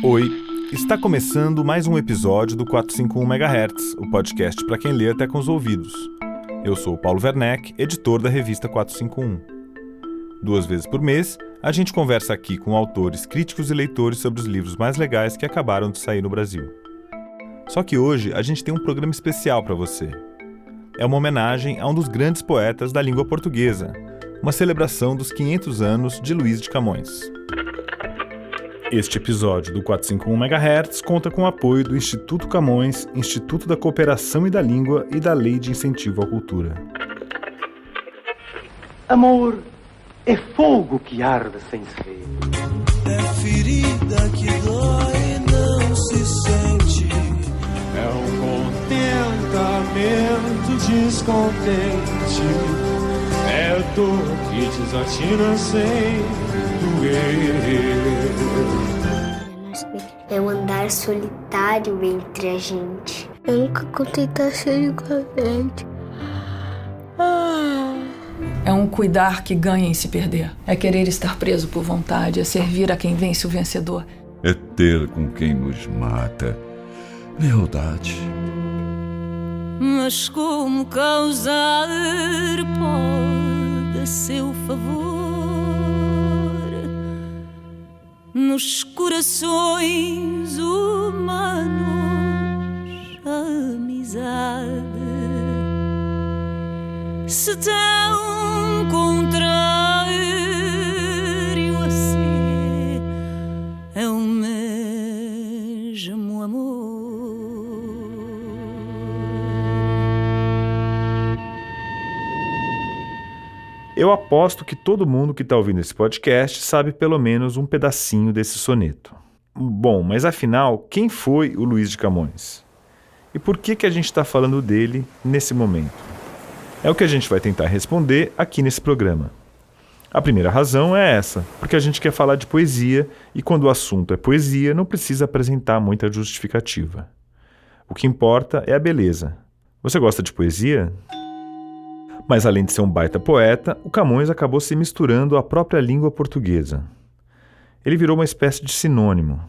Oi, está começando mais um episódio do 451 MHz, o podcast para quem lê até com os ouvidos. Eu sou o Paulo Werneck, editor da revista 451. 2 vezes por mês, a gente conversa aqui com autores, críticos e leitores sobre os livros mais legais que acabaram de sair no Brasil. Só que hoje a gente tem um programa especial para você. É uma homenagem a um dos grandes poetas da língua portuguesa, uma celebração dos 500 anos de Luís de Camões. Este episódio do 451 MHz conta com o apoio do Instituto Camões, Instituto da Cooperação e da Língua e da Lei de Incentivo à Cultura. Amor é fogo que arde sem se ver. É ferida que dói e não se sente. É um contentamento descontente. É dor que desatina sem doer. É um andar solitário entre a gente. Eu nunca contei estar cheio com a gente. É um cuidar que ganha em se perder. É querer estar preso por vontade. É servir a quem vence o vencedor. É ter com quem nos mata lealdade. Mas como causar pode a seu favor nos corações humanos a amizade se tão contrário a si é o mesmo amor. Eu aposto que todo mundo que está ouvindo esse podcast sabe pelo menos um pedacinho desse soneto. Bom, mas afinal, quem foi o Luís de Camões? E por que a gente está falando dele nesse momento? É o que a gente vai tentar responder aqui nesse programa. A primeira razão é essa, porque a gente quer falar de poesia e quando o assunto é poesia não precisa apresentar muita justificativa. O que importa é a beleza. Você gosta de poesia? Mas além de ser um baita poeta, o Camões acabou se misturando à própria língua portuguesa. Ele virou uma espécie de sinônimo.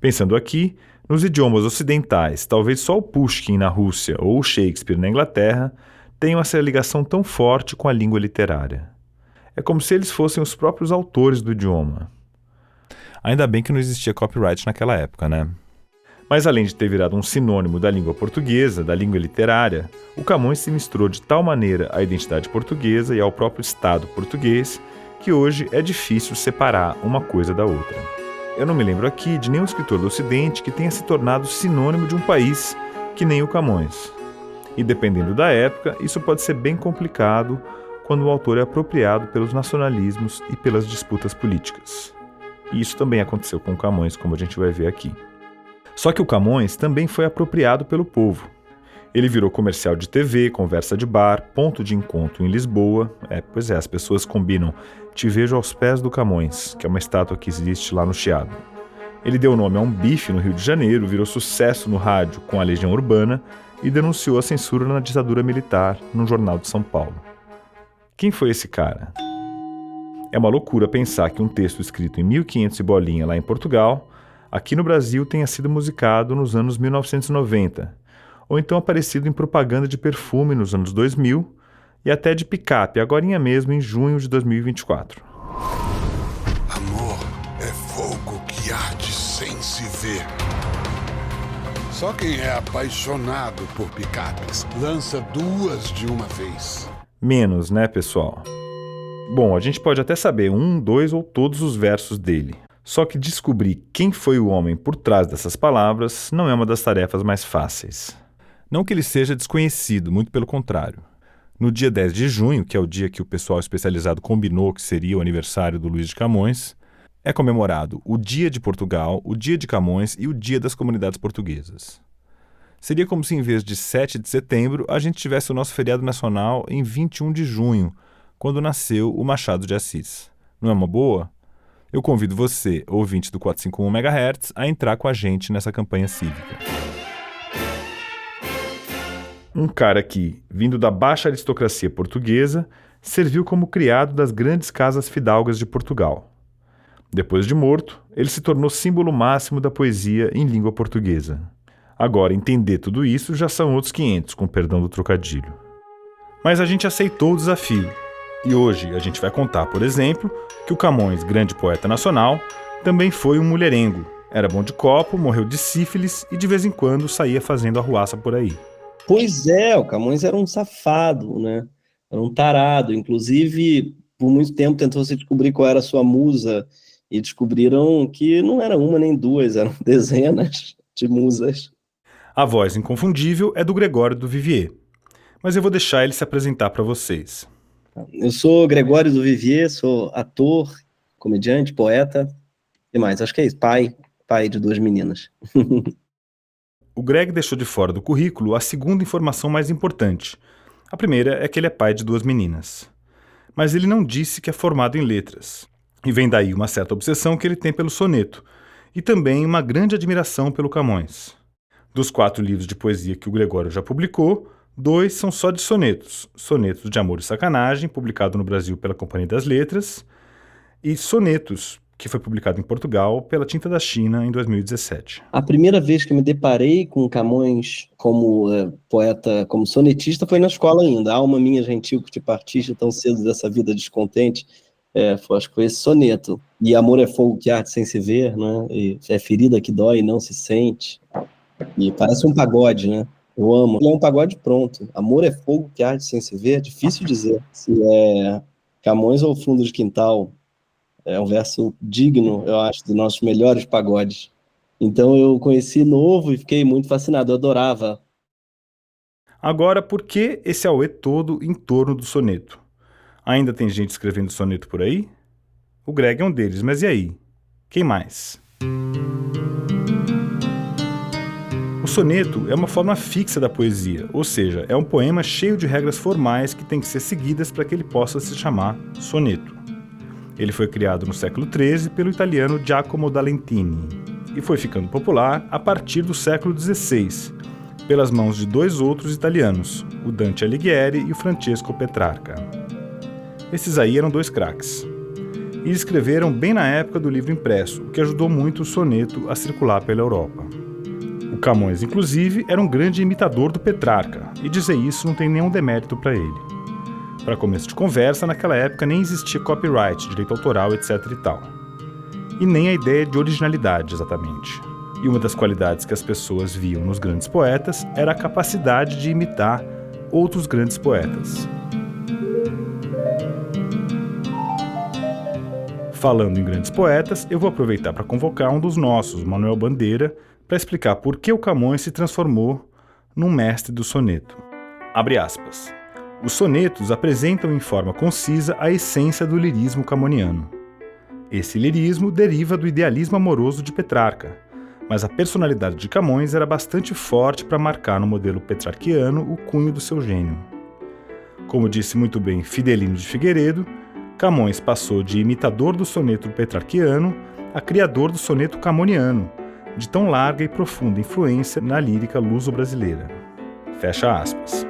Pensando aqui, nos idiomas ocidentais, talvez só o Pushkin na Rússia ou o Shakespeare na Inglaterra tenham essa ligação tão forte com a língua literária. É como se eles fossem os próprios autores do idioma. Ainda bem que não existia copyright naquela época, né? Mas além de ter virado um sinônimo da língua portuguesa, da língua literária, o Camões se misturou de tal maneira à identidade portuguesa e ao próprio Estado português que hoje é difícil separar uma coisa da outra. Eu não me lembro aqui de nenhum escritor do Ocidente que tenha se tornado sinônimo de um país que nem o Camões. E dependendo da época, isso pode ser bem complicado quando o autor é apropriado pelos nacionalismos e pelas disputas políticas. E isso também aconteceu com o Camões, como a gente vai ver aqui. Só que o Camões também foi apropriado pelo povo. Ele virou comercial de TV, conversa de bar, ponto de encontro em Lisboa. As pessoas combinam "Te vejo aos pés do Camões", que é uma estátua que existe lá no Chiado. Ele deu nome a um bife no Rio de Janeiro, virou sucesso no rádio com a Legião Urbana e denunciou a censura na ditadura militar no Jornal de São Paulo. Quem foi esse cara? É uma loucura pensar que um texto escrito em 1500 e bolinha lá em Portugal, aqui no Brasil tenha sido musicado nos anos 1990, ou então aparecido em propaganda de perfume nos anos 2000 e até de picape, agorinha mesmo em junho de 2024. Amor é fogo que arde sem se ver. Só quem é apaixonado por picapes lança 2 de uma vez. Menos, né, pessoal? Bom, a gente pode até saber 1, 2 ou todos os versos dele. Só que descobrir quem foi o homem por trás dessas palavras não é uma das tarefas mais fáceis. Não que ele seja desconhecido, muito pelo contrário. No dia 10 de junho, que é o dia que o pessoal especializado combinou que seria o aniversário do Luís de Camões, é comemorado o Dia de Portugal, o Dia de Camões e o Dia das Comunidades Portuguesas. Seria como se em vez de 7 de setembro, a gente tivesse o nosso feriado nacional em 21 de junho, quando nasceu o Machado de Assis. Não é uma boa? Eu convido você, ouvinte do 451 MHz, a entrar com a gente nessa campanha cívica. Um cara que, vindo da baixa aristocracia portuguesa, serviu como criado das grandes casas fidalgas de Portugal. Depois de morto, ele se tornou símbolo máximo da poesia em língua portuguesa. Agora, entender tudo isso já são outros 500, com perdão do trocadilho. Mas a gente aceitou o desafio. E hoje a gente vai contar, por exemplo, que o Camões, grande poeta nacional, também foi um mulherengo. Era bom de copo, morreu de sífilis e de vez em quando saía fazendo arruaça por aí. Pois é, o Camões era um safado, né? Era um tarado. Inclusive, por muito tempo tentou se descobrir qual era a sua musa e descobriram que não era uma nem duas, eram dezenas de musas. A voz inconfundível é do Gregório do Vivier, mas eu vou deixar ele se apresentar para vocês. Eu sou Gregório do Vivier, sou ator, comediante, poeta e mais. Acho que é isso, pai de 2 meninas. O Greg deixou de fora do currículo a segunda informação mais importante. A primeira é que ele é pai de 2 meninas. Mas ele não disse que é formado em letras. E vem daí uma certa obsessão que ele tem pelo soneto, e também uma grande admiração pelo Camões. Dos 4 livros de poesia que o Gregório já publicou, 2 são só de sonetos. Sonetos de Amor e Sacanagem, publicado no Brasil pela Companhia das Letras, e Sonetos, que foi publicado em Portugal pela Tinta da China em 2017. A primeira vez que eu me deparei com Camões como poeta, como sonetista, foi na escola ainda. Alma minha gentil que te partiste tão cedo dessa vida descontente. Acho que foi esse soneto. E amor é fogo que arde sem se ver, né? E é ferida que dói e não se sente. E parece um pagode, né? Eu amo. É um pagode pronto. Amor é fogo que arde sem se ver. É difícil dizer se é Camões ou Fundo de Quintal. É um verso digno, eu acho, dos nossos melhores pagodes. Então eu conheci novo e fiquei muito fascinado. Eu adorava. Agora, por que esse auê todo em torno do soneto? Ainda tem gente escrevendo soneto por aí? O Greg é um deles, mas e aí? Quem mais? O soneto é uma forma fixa da poesia, ou seja, é um poema cheio de regras formais que têm que ser seguidas para que ele possa se chamar soneto. Ele foi criado no século XIII pelo italiano Giacomo da Lentini e foi ficando popular a partir do século XVI, pelas mãos de 2 outros italianos, o Dante Alighieri e o Francesco Petrarca. Esses aí eram 2 craques. E escreveram bem na época do livro impresso, o que ajudou muito o soneto a circular pela Europa. O Camões, inclusive, era um grande imitador do Petrarca, e dizer isso não tem nenhum demérito para ele. Para começo de conversa, naquela época nem existia copyright, direito autoral, etc. e tal. E nem a ideia de originalidade, exatamente. E uma das qualidades que as pessoas viam nos grandes poetas era a capacidade de imitar outros grandes poetas. Falando em grandes poetas, eu vou aproveitar para convocar um dos nossos, Manuel Bandeira, para explicar por que o Camões se transformou num mestre do soneto. Abre aspas. Os sonetos apresentam em forma concisa a essência do lirismo camoniano. Esse lirismo deriva do idealismo amoroso de Petrarca, mas a personalidade de Camões era bastante forte para marcar no modelo petrarquiano o cunho do seu gênio. Como disse muito bem Fidelino de Figueiredo, Camões passou de imitador do soneto petrarquiano a criador do soneto camoniano, de tão larga e profunda influência na lírica luso-brasileira. Fecha aspas.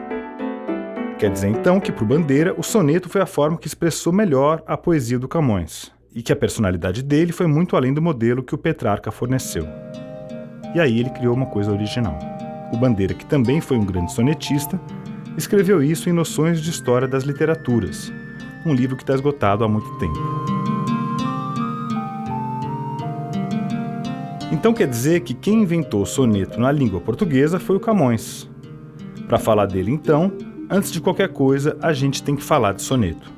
Quer dizer então que, para o Bandeira, o soneto foi a forma que expressou melhor a poesia do Camões, e que a personalidade dele foi muito além do modelo que o Petrarca forneceu. E aí ele criou uma coisa original. O Bandeira, que também foi um grande sonetista, escreveu isso em Noções de História das Literaturas, um livro que está esgotado há muito tempo. Então quer dizer que quem inventou o soneto na língua portuguesa foi o Camões. Para falar dele então, antes de qualquer coisa, a gente tem que falar de soneto.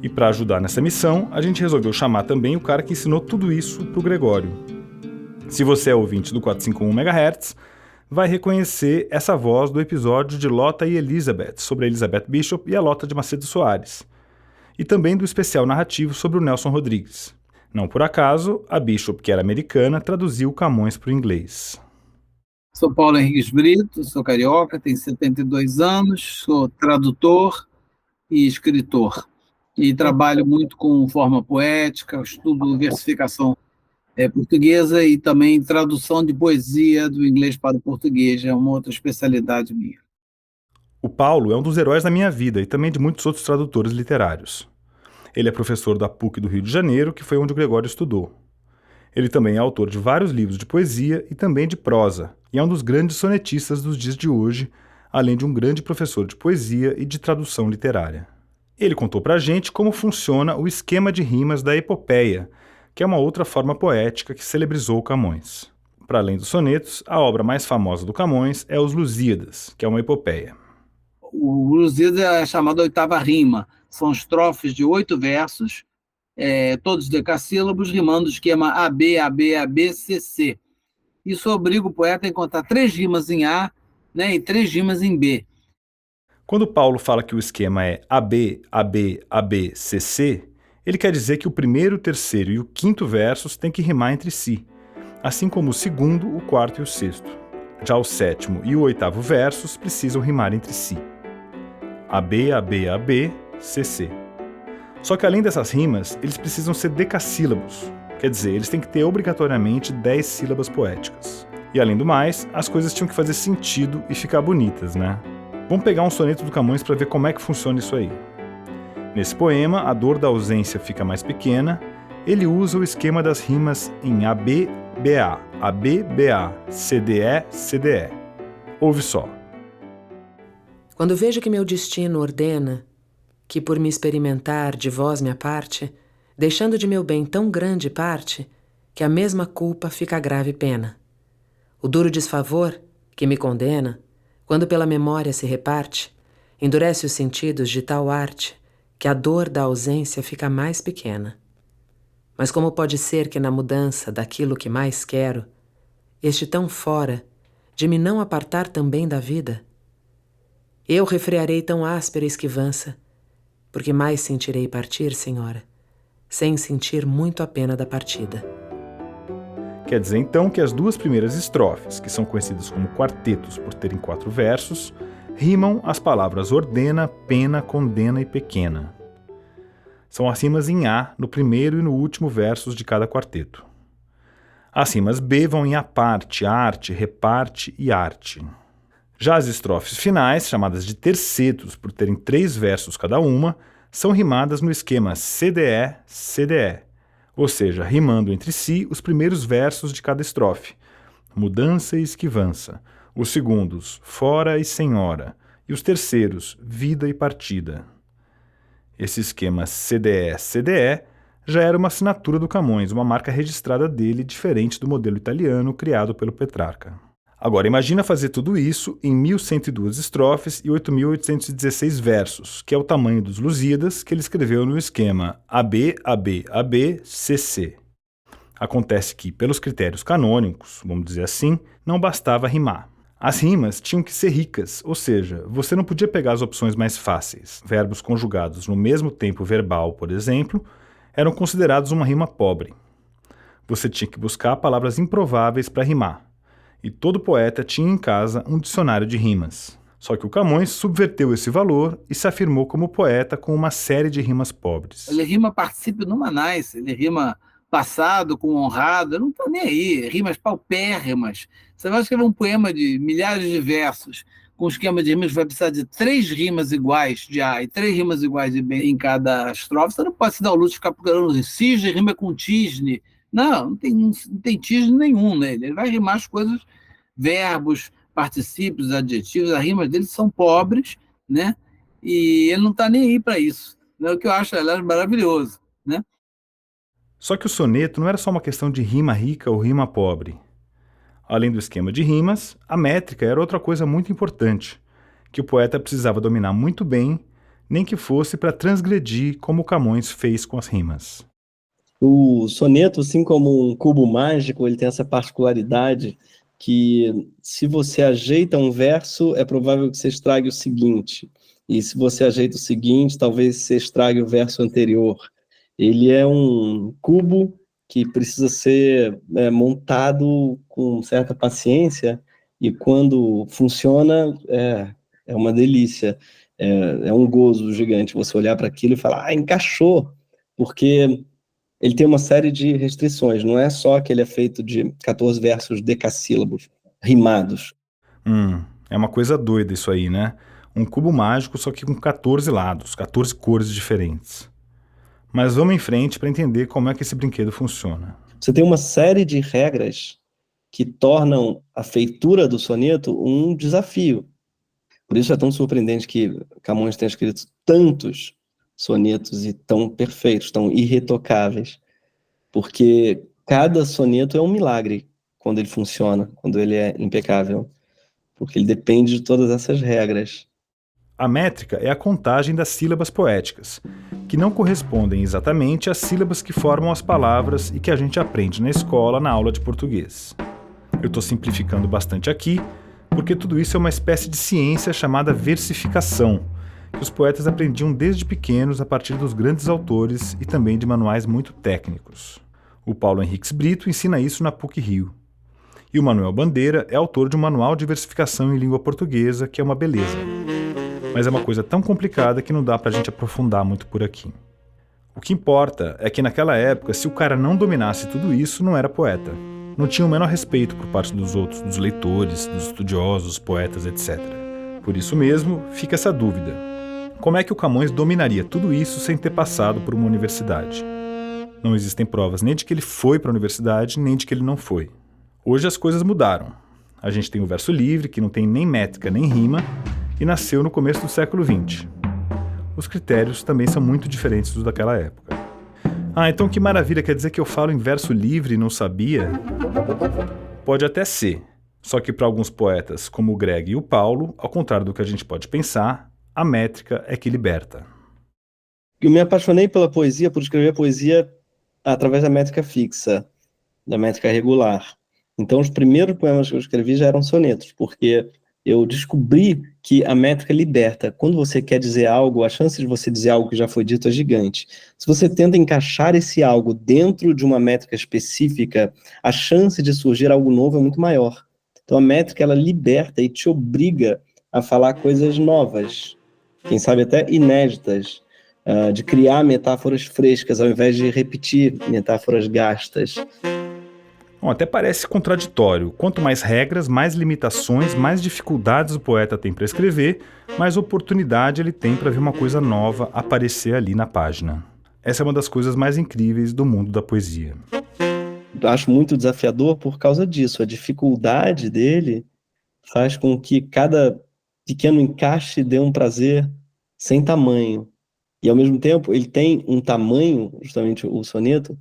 E para ajudar nessa missão, a gente resolveu chamar também o cara que ensinou tudo isso para o Gregório. Se você é ouvinte do 451 MHz, vai reconhecer essa voz do episódio de Lota e Elizabeth, sobre a Elizabeth Bishop e a Lota de Macedo Soares. E também do especial narrativo sobre o Nelson Rodrigues. Não por acaso, a Bishop, que era americana, traduziu Camões para o inglês. Sou Paulo Henriques Brito, sou carioca, tenho 72 anos, sou tradutor e escritor. E trabalho muito com forma poética, estudo versificação portuguesa e também tradução de poesia do inglês para o português, é uma outra especialidade minha. O Paulo é um dos heróis da minha vida e também de muitos outros tradutores literários. Ele é professor da PUC do Rio de Janeiro, que foi onde o Gregório estudou. Ele também é autor de vários livros de poesia e também de prosa, e é um dos grandes sonetistas dos dias de hoje, além de um grande professor de poesia e de tradução literária. Ele contou pra gente como funciona o esquema de rimas da epopeia, que é uma outra forma poética que celebrizou o Camões. Para além dos sonetos, a obra mais famosa do Camões é Os Lusíadas, que é uma epopeia. O Lusíadas é chamado oitava rima. São estrofes de 8 versos, todos decassílabos, rimando o esquema AB, AB, AB, CC. Isso obriga o poeta a encontrar 3 rimas em A, né, e 3 rimas em B. Quando Paulo fala que o esquema é AB, AB, AB, CC, ele quer dizer que o primeiro, o terceiro e o quinto versos têm que rimar entre si, assim como o segundo, o quarto e o sexto. Já o sétimo e o oitavo versos precisam rimar entre si. AB, AB, AB, CC. Só que além dessas rimas, eles precisam ser decassílabos, quer dizer, eles têm que ter obrigatoriamente 10 sílabas poéticas. E além do mais, as coisas tinham que fazer sentido e ficar bonitas, né? Vamos pegar um soneto do Camões para ver como é que funciona isso aí. Nesse poema, a dor da ausência fica mais pequena, ele usa o esquema das rimas em AB, BA, AB, BA, CDE, CDE. Ouve só. Quando vejo que meu destino ordena que por me experimentar de vós me aparte, deixando de meu bem tão grande parte, que a mesma culpa fica grave pena. O duro desfavor, que me condena, quando pela memória se reparte, endurece os sentidos de tal arte, que a dor da ausência fica mais pequena. Mas como pode ser que na mudança daquilo que mais quero, este tão fora, de me não apartar também da vida? Eu refrearei tão áspera esquivança, porque mais sentirei partir, senhora, sem sentir muito a pena da partida. Quer dizer então que as 2 primeiras estrofes, que são conhecidas como quartetos por terem 4 versos, rimam as palavras ordena, pena, condena e pequena. São as rimas em A no primeiro e no último versos de cada quarteto. As rimas B vão em aparte, arte, reparte e arte. Já as estrofes finais, chamadas de tercetos por terem 3 versos cada uma, são rimadas no esquema CDE, CDE, ou seja, rimando entre si os primeiros versos de cada estrofe, mudança e esquivança, os segundos, fora e senhora, e os terceiros, vida e partida. Esse esquema CDE, CDE já era uma assinatura do Camões, uma marca registrada dele diferente do modelo italiano criado pelo Petrarca. Agora imagina fazer tudo isso em 1102 estrofes e 8.816 versos, que é o tamanho dos Lusíadas que ele escreveu no esquema AB, AB, AB, CC. Acontece que, pelos critérios canônicos, vamos dizer assim, não bastava rimar. As rimas tinham que ser ricas, ou seja, você não podia pegar as opções mais fáceis. Verbos conjugados no mesmo tempo verbal, por exemplo, eram considerados uma rima pobre. Você tinha que buscar palavras improváveis para rimar. E todo poeta tinha em casa um dicionário de rimas. Só que o Camões subverteu esse valor e se afirmou como poeta com uma série de rimas pobres. Ele rima particípio numanais, ele rima passado com honrado, eu não estou nem aí, rimas paupérrimas. Você vai escrever um poema de milhares de versos, com esquema de rimas, vai precisar de 3 rimas iguais de A e 3 rimas iguais de B em cada estrofe. Você não pode se dar o luxo de ficar procurando cisne, rima com tisne. Não tem tisne nenhum nele. Ele vai rimar as coisas, verbos, particípios, adjetivos, as rimas dele são pobres, né? E ele não está nem aí para isso. É o que eu acho, aliás, maravilhoso, né? Só que o soneto não era só uma questão de rima rica ou rima pobre. Além do esquema de rimas, a métrica era outra coisa muito importante, que o poeta precisava dominar muito bem, nem que fosse para transgredir como Camões fez com as rimas. O soneto, assim como um cubo mágico, ele tem essa particularidade que se você ajeita um verso, é provável que você estrague o seguinte. E se você ajeita o seguinte, talvez você estrague o verso anterior. Ele é um cubo que precisa ser montado com certa paciência, e quando funciona, é uma delícia. É um gozo gigante você olhar para aquilo e falar, encaixou, porque ele tem uma série de restrições, não é só que ele é feito de 14 versos decassílabos, rimados. É uma coisa doida isso aí, né? Um cubo mágico, só que com 14 lados, 14 cores diferentes. Mas vamos em frente para entender como é que esse brinquedo funciona. Você tem uma série de regras que tornam a feitura do soneto um desafio. Por isso é tão surpreendente que Camões tenha escrito tantos sonetos e tão perfeitos, tão irretocáveis, porque cada soneto é um milagre quando ele funciona, quando ele é impecável, porque ele depende de todas essas regras. A métrica é a contagem das sílabas poéticas, que não correspondem exatamente às sílabas que formam as palavras e que a gente aprende na escola, na aula de português. Eu estou simplificando bastante aqui, porque tudo isso é uma espécie de ciência chamada versificação, que os poetas aprendiam desde pequenos a partir dos grandes autores e também de manuais muito técnicos. O Paulo Henriques Brito ensina isso na PUC-Rio. E o Manuel Bandeira é autor de um manual de versificação em língua portuguesa, que é uma beleza. Mas é uma coisa tão complicada que não dá pra gente aprofundar muito por aqui. O que importa é que naquela época, se o cara não dominasse tudo isso, não era poeta. Não tinha o menor respeito por parte dos outros, dos leitores, dos estudiosos, poetas, etc. Por isso mesmo, fica essa dúvida. Como é que o Camões dominaria tudo isso sem ter passado por uma universidade? Não existem provas nem de que ele foi para a universidade, nem de que ele não foi. Hoje as coisas mudaram. A gente tem o verso livre, que não tem nem métrica nem rima, e nasceu no começo do século XX. Os critérios também são muito diferentes dos daquela época. Então que maravilha, quer dizer que eu falo em verso livre e não sabia? Pode até ser, só que para alguns poetas, como o Greg e o Paulo, ao contrário do que a gente pode pensar, a métrica é que liberta. Eu me apaixonei pela poesia, por escrever poesia através da métrica fixa, da métrica regular. Então os primeiros poemas que eu escrevi já eram sonetos, porque eu descobri que a métrica liberta. Quando você quer dizer algo, a chance de você dizer algo que já foi dito é gigante. Se você tenta encaixar esse algo dentro de uma métrica específica, a chance de surgir algo novo é muito maior. Então a métrica, ela liberta e te obriga a falar coisas novas, quem sabe até inéditas, de criar metáforas frescas ao invés de repetir metáforas gastas. Bom, até parece contraditório. Quanto mais regras, mais limitações, mais dificuldades o poeta tem para escrever, mais oportunidade ele tem para ver uma coisa nova aparecer ali na página. Essa é uma das coisas mais incríveis do mundo da poesia. Eu acho muito desafiador por causa disso. A dificuldade dele faz com que cada pequeno encaixe dê um prazer sem tamanho. E, ao mesmo tempo, ele tem um tamanho, justamente o soneto,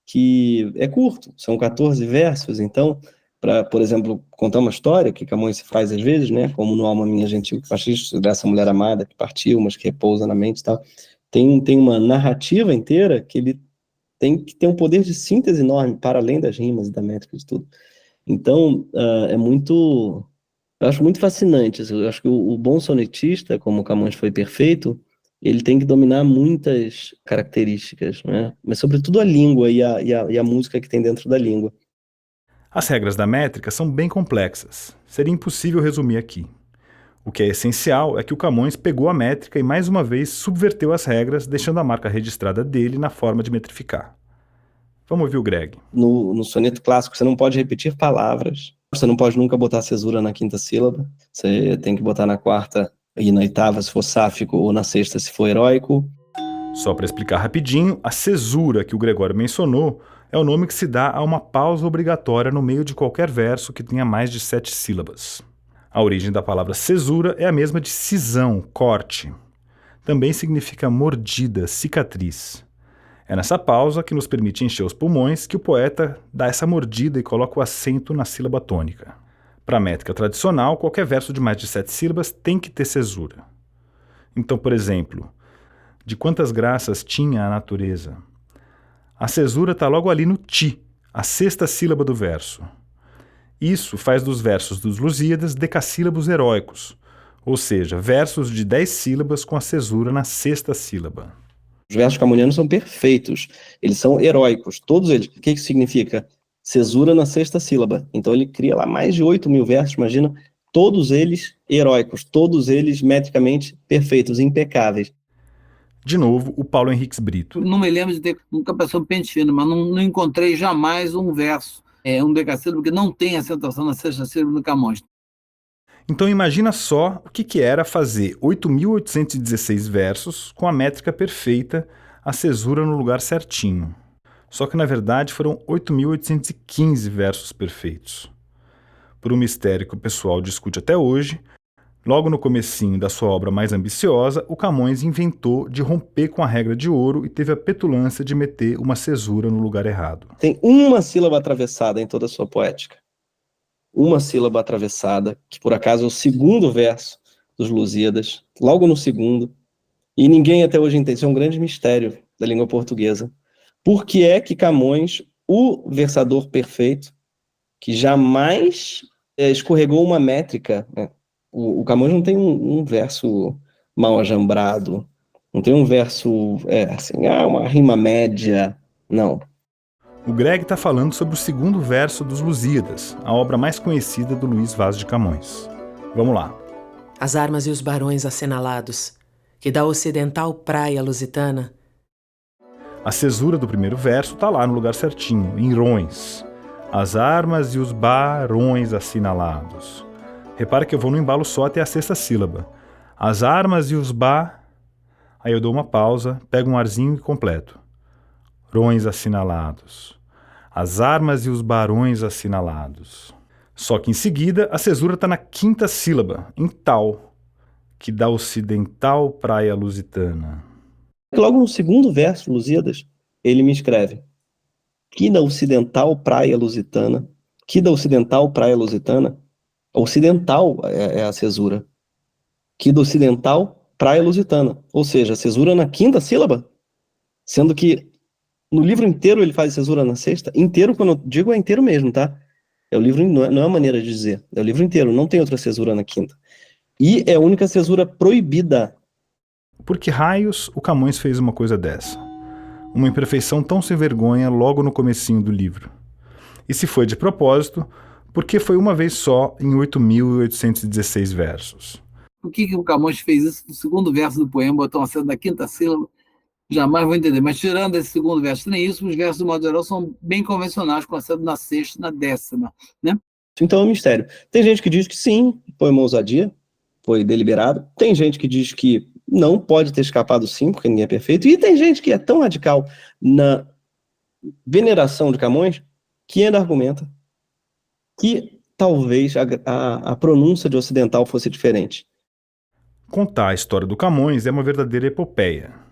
que é curto, são 14 versos, então, para, por exemplo, contar uma história, que Camões se faz às vezes, né, como no Alma Minha Gentil que Fascista, dessa mulher amada que partiu, mas que repousa na mente e tal, tem uma narrativa inteira que ele tem que ter um poder de síntese enorme, para além das rimas e da métrica de tudo. Então, eu acho muito fascinante, eu acho que o bom sonetista, como Camões foi perfeito, ele tem que dominar muitas características, né? Mas sobretudo a língua e a música que tem dentro da língua. As regras da métrica são bem complexas. Seria impossível resumir aqui. O que é essencial é que o Camões pegou a métrica e mais uma vez subverteu as regras, deixando a marca registrada dele na forma de metrificar. Vamos ouvir o Greg. No soneto clássico você não pode repetir palavras, você não pode nunca botar cesura na quinta sílaba, você tem que botar na quarta e na oitava se for sáfico, ou na sexta se for heróico. Só para explicar rapidinho, a cesura que o Gregório mencionou é o nome que se dá a uma pausa obrigatória no meio de qualquer verso que tenha mais de 7 sílabas. A origem da palavra cesura é a mesma de cisão, corte. Também significa mordida, cicatriz. É nessa pausa que nos permite encher os pulmões que o poeta dá essa mordida e coloca o acento na sílaba tônica. Para a métrica tradicional, qualquer verso de mais de 7 sílabas tem que ter cesura. Então, por exemplo, de quantas graças tinha a natureza? A cesura está logo ali no ti, a 6ª sílaba do verso. Isso faz dos versos dos Lusíadas decassílabos heróicos, ou seja, versos de 10 sílabas com a cesura na 6ª sílaba. Os versos camonianos são perfeitos, eles são heróicos, todos eles. O que isso significa? Cesura na 6ª sílaba. Então ele cria lá mais de 8.000 versos, imagina, todos eles heróicos, todos eles metricamente perfeitos, impecáveis. De novo, o Paulo Henriques Brito. Não me lembro de ter, nunca passou um pente fino, mas não encontrei jamais um verso, um decassílabo que não tem acentuação na 6ª sílaba do Camões. Então imagina só o que era fazer 8.816 versos com a métrica perfeita, a cesura no lugar certinho. Só que na verdade foram 8.815 versos perfeitos. Por um mistério que o pessoal discute até hoje, logo no comecinho da sua obra mais ambiciosa, o Camões inventou de romper com a regra de ouro e teve a petulância de meter uma cesura no lugar errado. Tem uma sílaba atravessada em toda a sua poética. Uma sílaba atravessada, que por acaso é o segundo verso dos Lusíadas, logo no segundo, e ninguém até hoje entende, isso é um grande mistério da língua portuguesa. Por que é que Camões, o versador perfeito, que jamais escorregou uma métrica, né? O Camões não tem um verso mal ajambrado, não tem um verso, uma rima média, não. O Greg está falando sobre o segundo verso dos Lusíadas, a obra mais conhecida do Luís Vaz de Camões. Vamos lá. As armas e os barões assinalados, que da ocidental praia lusitana. A cesura do primeiro verso está lá no lugar certinho, em rões. As armas e os barões assinalados. Repara que eu vou no embalo só até a sexta sílaba. As armas e os Aí eu dou uma pausa, pego um arzinho e completo. Rões assinalados. As armas e os barões assinalados. Só que em seguida a cesura está na quinta sílaba, em tal, que da ocidental praia lusitana. Logo no segundo verso, Lusíadas, ele me escreve: que da ocidental praia lusitana, que da ocidental praia lusitana, ocidental é a cesura, que da ocidental praia lusitana, ou seja, a cesura na quinta sílaba, sendo que no livro inteiro ele faz cesura na sexta. Inteiro, quando eu digo, é inteiro mesmo, tá? É o livro, não é uma maneira de dizer. É o livro inteiro, não tem outra cesura na quinta. E é a única cesura proibida. Por que raios o Camões fez uma coisa dessa? Uma imperfeição tão sem vergonha logo no comecinho do livro. E se foi de propósito, porque foi uma vez só em 8.816 versos. Por que o Camões fez isso? No segundo verso do poema, botou uma cena da quinta sílaba. Jamais vou entender, mas tirando esse segundo verso, nem isso, os versos do modo geral são bem convencionais, com acento na sexta e na décima, né? Então é um mistério. Tem gente que diz que sim, foi uma ousadia, foi deliberado. Tem gente que diz que não pode ter escapado sim, porque ninguém é perfeito. E tem gente que é tão radical na veneração de Camões que ainda argumenta que talvez a pronúncia de ocidental fosse diferente. Contar a história do Camões é uma verdadeira epopeia.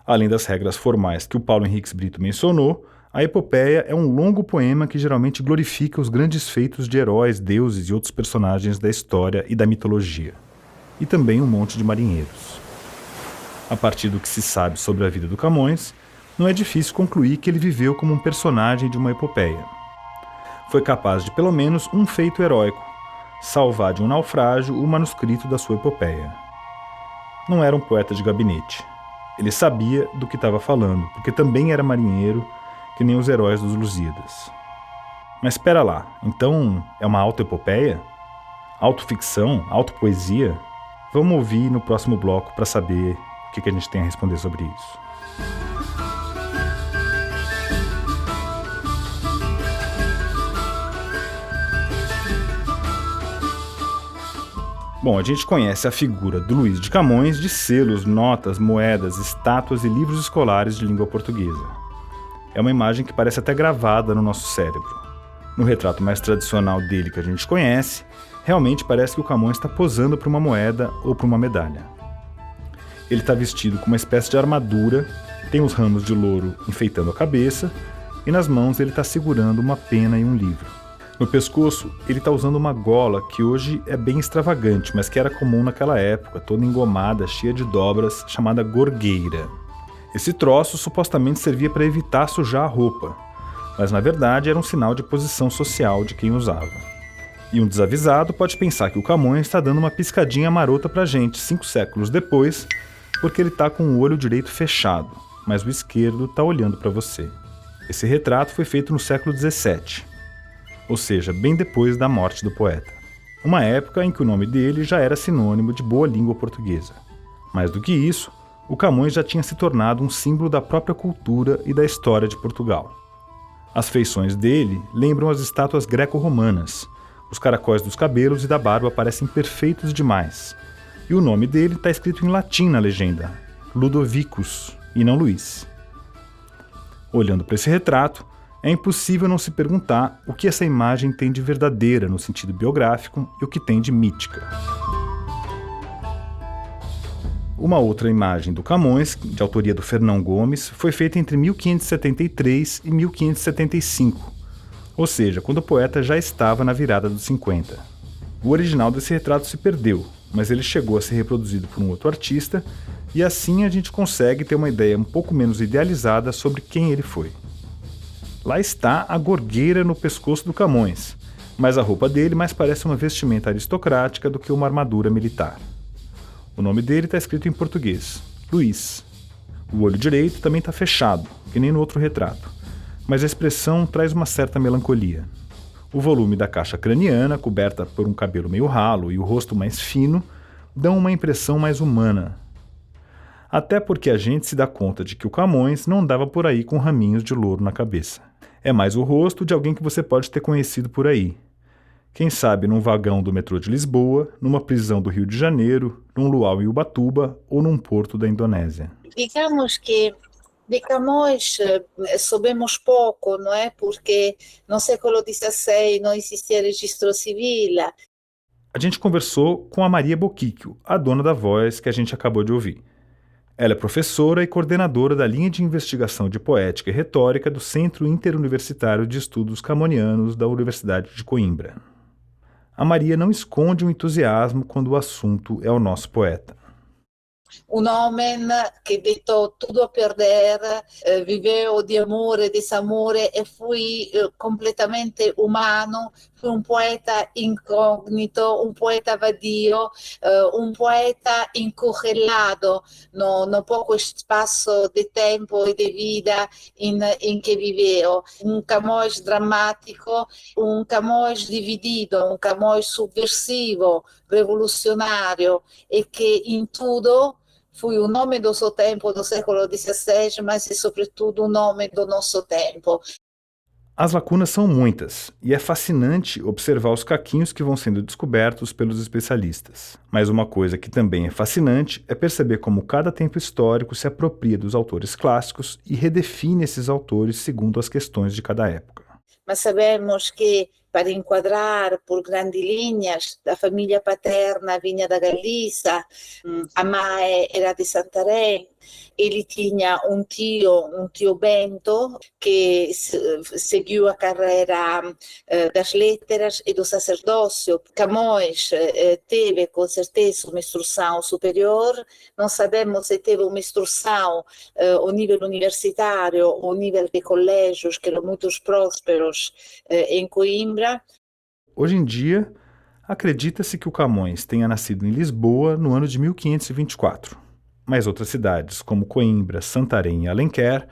Além das regras formais que o Paulo Henriques Brito mencionou, a epopeia é um longo poema que geralmente glorifica os grandes feitos de heróis, deuses e outros personagens da história e da mitologia. E também um monte de marinheiros. A partir do que se sabe sobre a vida do Camões, não é difícil concluir que ele viveu como um personagem de uma epopeia. Foi capaz de pelo menos um feito heróico, salvar de um naufrágio o manuscrito da sua epopeia. Não era um poeta de gabinete. Ele sabia do que estava falando, porque também era marinheiro, que nem os heróis dos Lusíadas. Mas espera lá, então é uma autoepopeia? Autoficção? Autopoesia? Vamos ouvir no próximo bloco para saber o que a gente tem a responder sobre isso. Bom, a gente conhece a figura do Luís de Camões de selos, notas, moedas, estátuas e livros escolares de língua portuguesa. É uma imagem que parece até gravada no nosso cérebro. No retrato mais tradicional dele que a gente conhece, realmente parece que o Camões está posando para uma moeda ou para uma medalha. Ele está vestido com uma espécie de armadura, tem os ramos de louro enfeitando a cabeça e nas mãos ele está segurando uma pena e um livro. No pescoço, ele está usando uma gola que hoje é bem extravagante, mas que era comum naquela época, toda engomada, cheia de dobras, chamada gorgueira. Esse troço supostamente servia para evitar sujar a roupa, mas na verdade era um sinal de posição social de quem usava. E um desavisado pode pensar que o Camões está dando uma piscadinha marota pra gente 5 séculos depois, porque ele está com o olho direito fechado, mas o esquerdo está olhando para você. Esse retrato foi feito no século XVII. Ou seja, bem depois da morte do poeta. Uma época em que o nome dele já era sinônimo de boa língua portuguesa. Mais do que isso, o Camões já tinha se tornado um símbolo da própria cultura e da história de Portugal. As feições dele lembram as estátuas greco-romanas, Os caracóis dos cabelos e da barba parecem perfeitos demais. E o nome dele está escrito em latim na legenda, Ludovicus, e não Luís. Olhando para esse retrato, é impossível não se perguntar o que essa imagem tem de verdadeira no sentido biográfico e o que tem de mítica. Uma outra imagem do Camões, de autoria do Fernão Gomes, foi feita entre 1573 e 1575, ou seja, quando o poeta já estava na virada dos 50. O original desse retrato se perdeu, mas ele chegou a ser reproduzido por um outro artista, e assim a gente consegue ter uma ideia um pouco menos idealizada sobre quem ele foi. Lá está a gorgueira no pescoço do Camões, mas a roupa dele mais parece uma vestimenta aristocrática do que uma armadura militar. O nome dele está escrito em português, Luís. O olho direito também está fechado, que nem no outro retrato, mas a expressão traz uma certa melancolia. O volume da caixa craniana, coberta por um cabelo meio ralo e o rosto mais fino, dão uma impressão mais humana. Até porque a gente se dá conta de que o Camões não andava por aí com raminhos de louro na cabeça. É mais o rosto de alguém que você pode ter conhecido por aí. Quem sabe num vagão do metrô de Lisboa, numa prisão do Rio de Janeiro, num luau em Ubatuba ou num porto da Indonésia. Digamos que de Camões sabemos pouco, não é? Porque no século XVI não existia registro civil. A gente conversou com a Maria Boquicchio, a dona da voz que a gente acabou de ouvir. Ela é professora e coordenadora da linha de investigação de poética e retórica do Centro Interuniversitário de Estudos Camonianos da Universidade de Coimbra. A Maria não esconde um entusiasmo quando o assunto é o nosso poeta. Um homem que deitou tudo a perder, viveu de amor e desamor e foi completamente humano. Foi um poeta incógnito, um poeta vadio, um poeta encurralado no pouco espaço de tempo e de vida em que viveu. Um Camões dramático, um Camões dividido, um Camões subversivo, revolucionário e que em tudo foi o nome do seu tempo, do século XVI, mas é sobretudo o nome do nosso tempo. As lacunas são muitas, e é fascinante observar os caquinhos que vão sendo descobertos pelos especialistas. Mas uma coisa que também é fascinante é perceber como cada tempo histórico se apropria dos autores clássicos e redefine esses autores segundo as questões de cada época. Mas sabemos que, para enquadrar por grandes linhas, a família paterna vinha da Galiza, a mãe era de Santarém, ele tinha um tio Bento, que seguiu a carreira das letras e do sacerdócio. Camões teve, com certeza, uma instrução superior. Não sabemos se teve uma instrução ao nível universitário, ao nível de colégios, que eram muito prósperos em Coimbra. Hoje em dia, acredita-se que o Camões tenha nascido em Lisboa no ano de 1524. Mas outras cidades, como Coimbra, Santarém e Alenquer,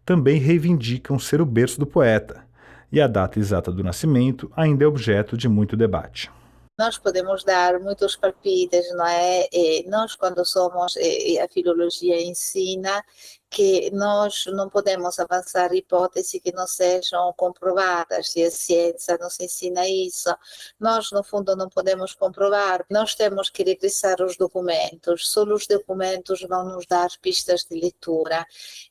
também reivindicam ser o berço do poeta, e a data exata do nascimento ainda é objeto de muito debate. Nós podemos dar muitos palpites, não é? E nós, quando somos, a filologia ensina que nós não podemos avançar hipóteses que não sejam comprovadas, e a ciência nos ensina isso. Nós, no fundo, não podemos comprovar, nós temos que regressar aos documentos, só os documentos vão nos dar pistas de leitura.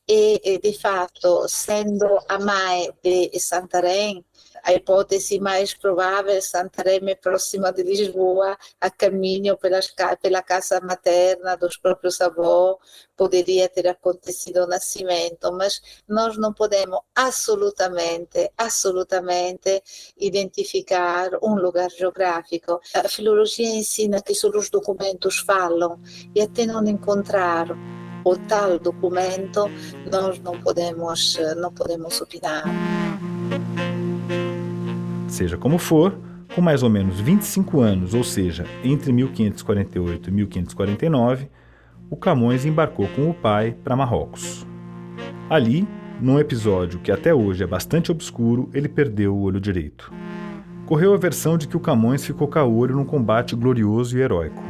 E de fato, sendo a mãe de Santarém, a hipótese mais provável, Santarém é próxima de Lisboa, a caminho pela casa materna dos próprios avós, poderia ter acontecido o nascimento, mas nós não podemos absolutamente identificar um lugar geográfico. A filologia ensina que só os documentos falam, e até não encontrar o tal documento, nós não podemos opinar. Seja como for, com mais ou menos 25 anos, ou seja, entre 1548 e 1549, o Camões embarcou com o pai para Marrocos. Ali, num episódio que até hoje é bastante obscuro, ele perdeu o olho direito. Correu a versão de que o Camões ficou caolho num combate glorioso e heróico.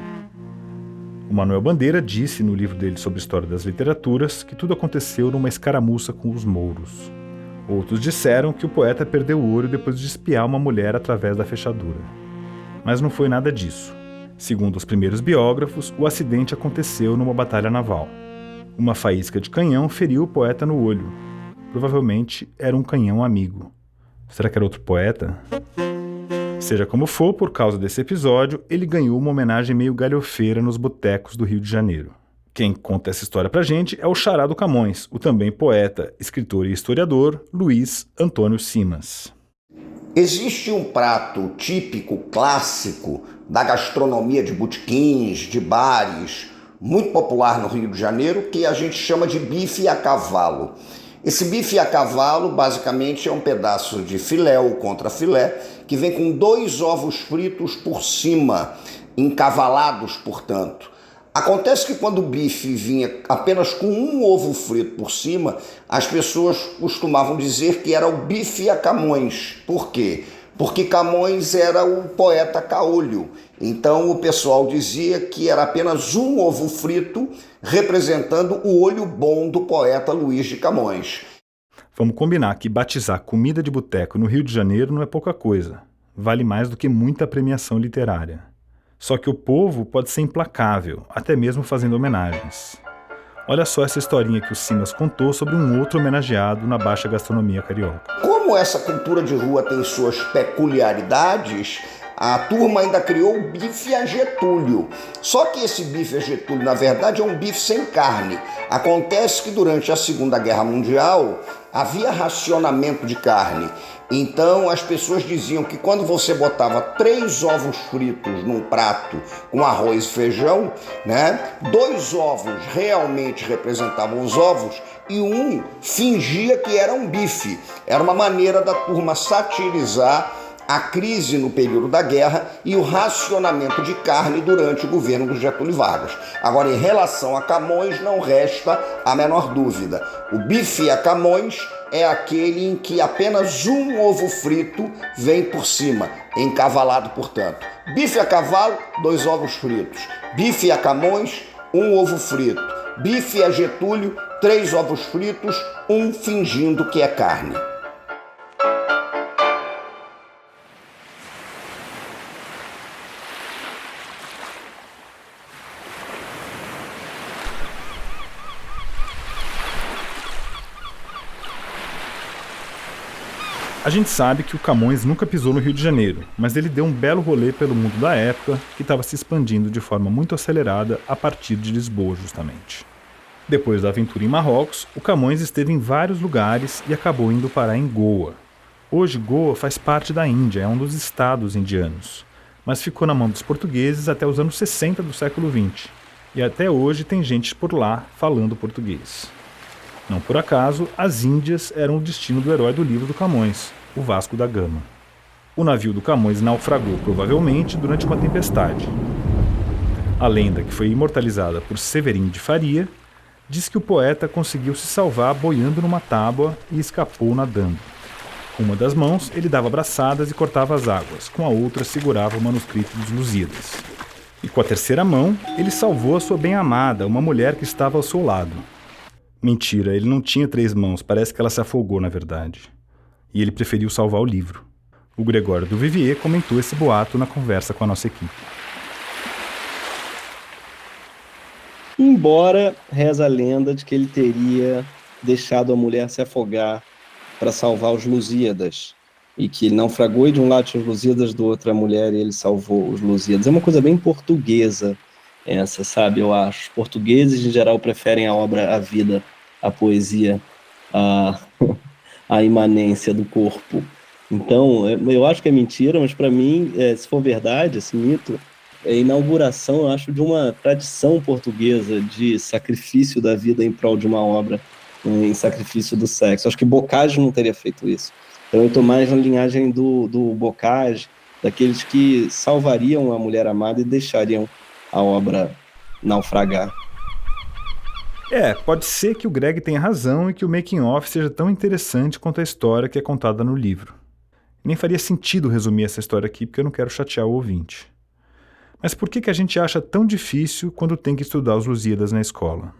O Manuel Bandeira disse no livro dele sobre história das literaturas que tudo aconteceu numa escaramuça com os mouros. Outros disseram que o poeta perdeu o olho depois de espiar uma mulher através da fechadura. Mas não foi nada disso. Segundo os primeiros biógrafos, o acidente aconteceu numa batalha naval. Uma faísca de canhão feriu o poeta no olho. Provavelmente era um canhão amigo. Será que era outro poeta? Seja como for, por causa desse episódio, ele ganhou uma homenagem meio galhofeira nos botecos do Rio de Janeiro. Quem conta essa história pra gente é o xará do Camões, o também poeta, escritor e historiador Luiz Antônio Simas. Existe um prato típico, clássico, da gastronomia de botequins, de bares, muito popular no Rio de Janeiro, que a gente chama de bife a cavalo. Esse bife a cavalo, basicamente, é um pedaço de filé ou contrafilé, que vem com 2 ovos fritos por cima, encavalados, portanto. Acontece que quando o bife vinha apenas com 1 ovo frito por cima, as pessoas costumavam dizer que era o bife a Camões. Por quê? Porque Camões era o poeta caolho. Então o pessoal dizia que era apenas 1 ovo frito, representando o olho bom do poeta Luiz de Camões. Vamos combinar que batizar comida de boteco no Rio de Janeiro não é pouca coisa. Vale mais do que muita premiação literária. Só que o povo pode ser implacável, até mesmo fazendo homenagens. Olha só essa historinha que o Simas contou sobre um outro homenageado na baixa gastronomia carioca. Como essa cultura de rua tem suas peculiaridades, a turma ainda criou o bife a Getúlio. Só que esse bife a Getúlio, na verdade, é um bife sem carne. Acontece que durante a Segunda Guerra Mundial havia racionamento de carne. Então as pessoas diziam que quando você botava 3 ovos fritos num prato com arroz e feijão, 2 ovos realmente representavam os ovos e 1 fingia que era um bife. Era uma maneira da turma satirizar a crise no período da guerra e o racionamento de carne durante o governo do Getúlio Vargas. Agora, em relação a Camões, não resta a menor dúvida. O bife a Camões é aquele em que apenas 1 ovo frito vem por cima, encavalado, portanto. Bife a cavalo, 2 ovos fritos. Bife a Camões, 1 ovo frito. Bife a Getúlio, 3 ovos fritos, 1 fingindo que é carne. A gente sabe que o Camões nunca pisou no Rio de Janeiro, mas ele deu um belo rolê pelo mundo da época, que estava se expandindo de forma muito acelerada a partir de Lisboa, justamente. Depois da aventura em Marrocos, o Camões esteve em vários lugares e acabou indo parar em Goa. Hoje, Goa faz parte da Índia, é um dos estados indianos, mas ficou na mão dos portugueses até os anos 60 do século XX, e até hoje tem gente por lá falando português. Não por acaso, as Índias eram o destino do herói do livro do Camões, o Vasco da Gama. O navio do Camões naufragou provavelmente durante uma tempestade. A lenda, que foi imortalizada por Severino de Faria, diz que o poeta conseguiu se salvar boiando numa tábua e escapou nadando. Com uma das mãos, ele dava braçadas e cortava as águas, com a outra segurava o manuscrito dos Lusíadas. E com a terceira mão, ele salvou a sua bem-amada, uma mulher que estava ao seu lado. Mentira, ele não tinha 3 mãos, parece que ela se afogou, na verdade. E ele preferiu salvar o livro. O Gregório do Vivier comentou esse boato na conversa com a nossa equipe. Embora reza a lenda de que ele teria deixado a mulher se afogar para salvar os Lusíadas, e que ele naufragou e de um lado tinha os Lusíadas, do outro a mulher, e ele salvou os Lusíadas. É uma coisa bem portuguesa essa, sabe, eu acho. Os portugueses, em geral, preferem a obra, a vida, a poesia, a imanência do corpo. Então, eu acho que é mentira, mas para mim, se for verdade, esse mito, é a inauguração, eu acho, de uma tradição portuguesa de sacrifício da vida em prol de uma obra, em sacrifício do sexo. Acho que Bocage não teria feito isso. Então eu estou mais na linhagem do Bocage, daqueles que salvariam a mulher amada e deixariam a obra naufragar. Pode ser que o Greg tenha razão e que o making-off seja tão interessante quanto a história que é contada no livro. Nem faria sentido resumir essa história aqui, porque eu não quero chatear o ouvinte. Mas por que a gente acha tão difícil quando tem que estudar os Lusíadas na escola?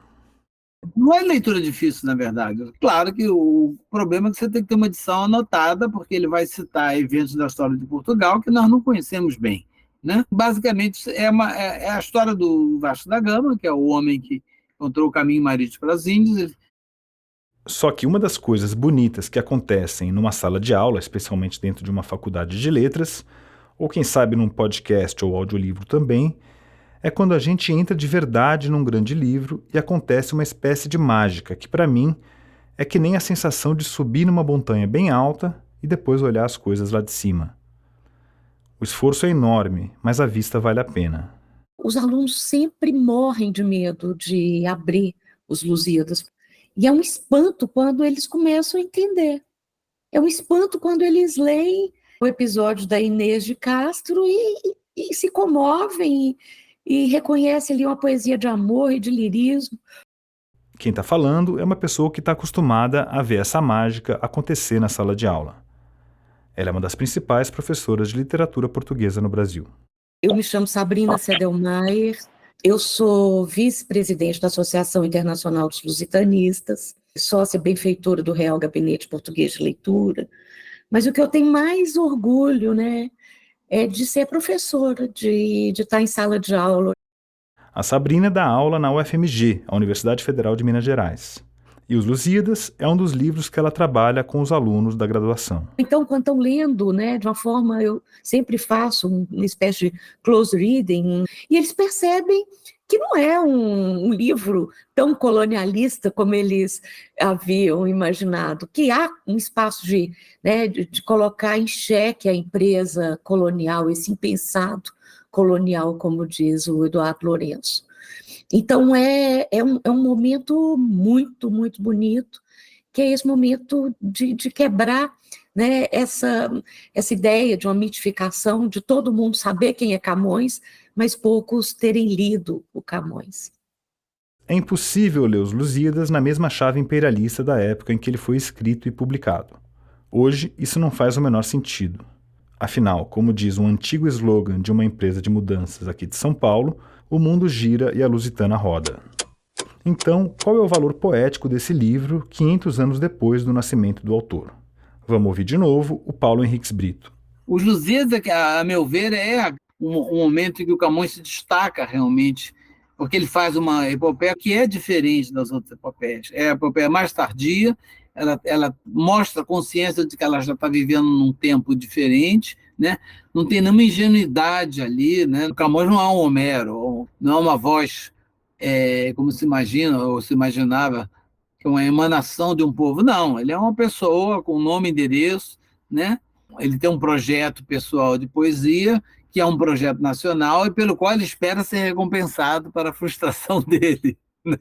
Não é leitura difícil, na verdade. Claro que o problema é que você tem que ter uma edição anotada, porque ele vai citar eventos da história de Portugal que nós não conhecemos bem. né? Basicamente, é a história do Vasco da Gama, que é o homem que encontrou o caminho marítimo para as Índias. Só que uma das coisas bonitas que acontecem numa sala de aula, especialmente dentro de uma faculdade de letras, ou quem sabe num podcast ou audiolivro também, é quando a gente entra de verdade num grande livro e acontece uma espécie de mágica que, para mim, é que nem a sensação de subir numa montanha bem alta e depois olhar as coisas lá de cima. O esforço é enorme, mas a vista vale a pena. Os alunos sempre morrem de medo de abrir os Lusíadas. E é um espanto quando eles começam a entender. É um espanto quando eles leem o episódio da Inês de Castro e se comovem e reconhecem ali uma poesia de amor e de lirismo. Quem está falando é uma pessoa que está acostumada a ver essa mágica acontecer na sala de aula. Ela é uma das principais professoras de literatura portuguesa no Brasil. Eu me chamo Sabrina Sedelmaier, eu sou vice-presidente da Associação Internacional dos Lusitanistas, sócia benfeitora do Real Gabinete Português de Leitura, mas o que eu tenho mais orgulho, né, é de ser professora, de estar em sala de aula. A Sabrina dá aula na UFMG, a Universidade Federal de Minas Gerais. E Os Lusíadas é um dos livros que ela trabalha com os alunos da graduação. Então, quando estão lendo, né, de uma forma, eu sempre faço uma espécie de close reading, e eles percebem que não é um livro tão colonialista como eles haviam imaginado, que há um espaço de colocar em xeque a empresa colonial, esse impensado colonial, como diz o Eduardo Lourenço. Então, é um momento muito, muito bonito, que é esse momento de quebrar, né, essa ideia de uma mitificação, de todo mundo saber quem é Camões, mas poucos terem lido o Camões. É impossível ler Os Lusíadas na mesma chave imperialista da época em que ele foi escrito e publicado. Hoje, isso não faz o menor sentido. Afinal, como diz um antigo slogan de uma empresa de mudanças aqui de São Paulo, o mundo gira e a lusitana roda. Então, qual é o valor poético desse livro 500 anos depois do nascimento do autor? Vamos ouvir de novo o Paulo Henriques Brito. Os Lusíadas, a meu ver, é um momento em que o Camões se destaca realmente, porque ele faz uma epopeia que é diferente das outras epopeias. É a epopeia mais tardia, ela mostra a consciência de que ela já está vivendo num tempo diferente, né? Não tem nenhuma ingenuidade ali, né? O Camões não é um Homero, não é uma voz, como se imagina ou se imaginava, que é uma emanação de um povo. Não, ele é uma pessoa com nome e endereço, né? Ele tem um projeto pessoal de poesia, que é um projeto nacional e pelo qual ele espera ser recompensado para a frustração dele, né?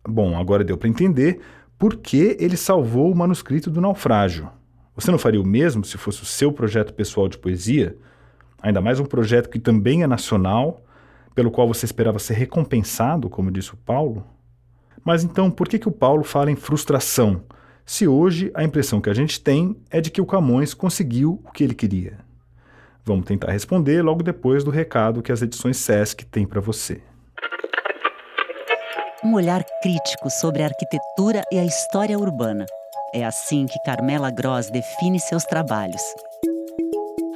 Bom, agora deu para entender por que ele salvou o manuscrito do naufrágio. Você não faria o mesmo se fosse o seu projeto pessoal de poesia? Ainda mais um projeto que também é nacional, pelo qual você esperava ser recompensado, como disse o Paulo? Mas então, por que o Paulo fala em frustração, se hoje a impressão que a gente tem é de que o Camões conseguiu o que ele queria? Vamos tentar responder logo depois do recado que as edições Sesc têm para você. Um olhar crítico sobre a arquitetura e a história urbana. É assim que Carmela Gross define seus trabalhos.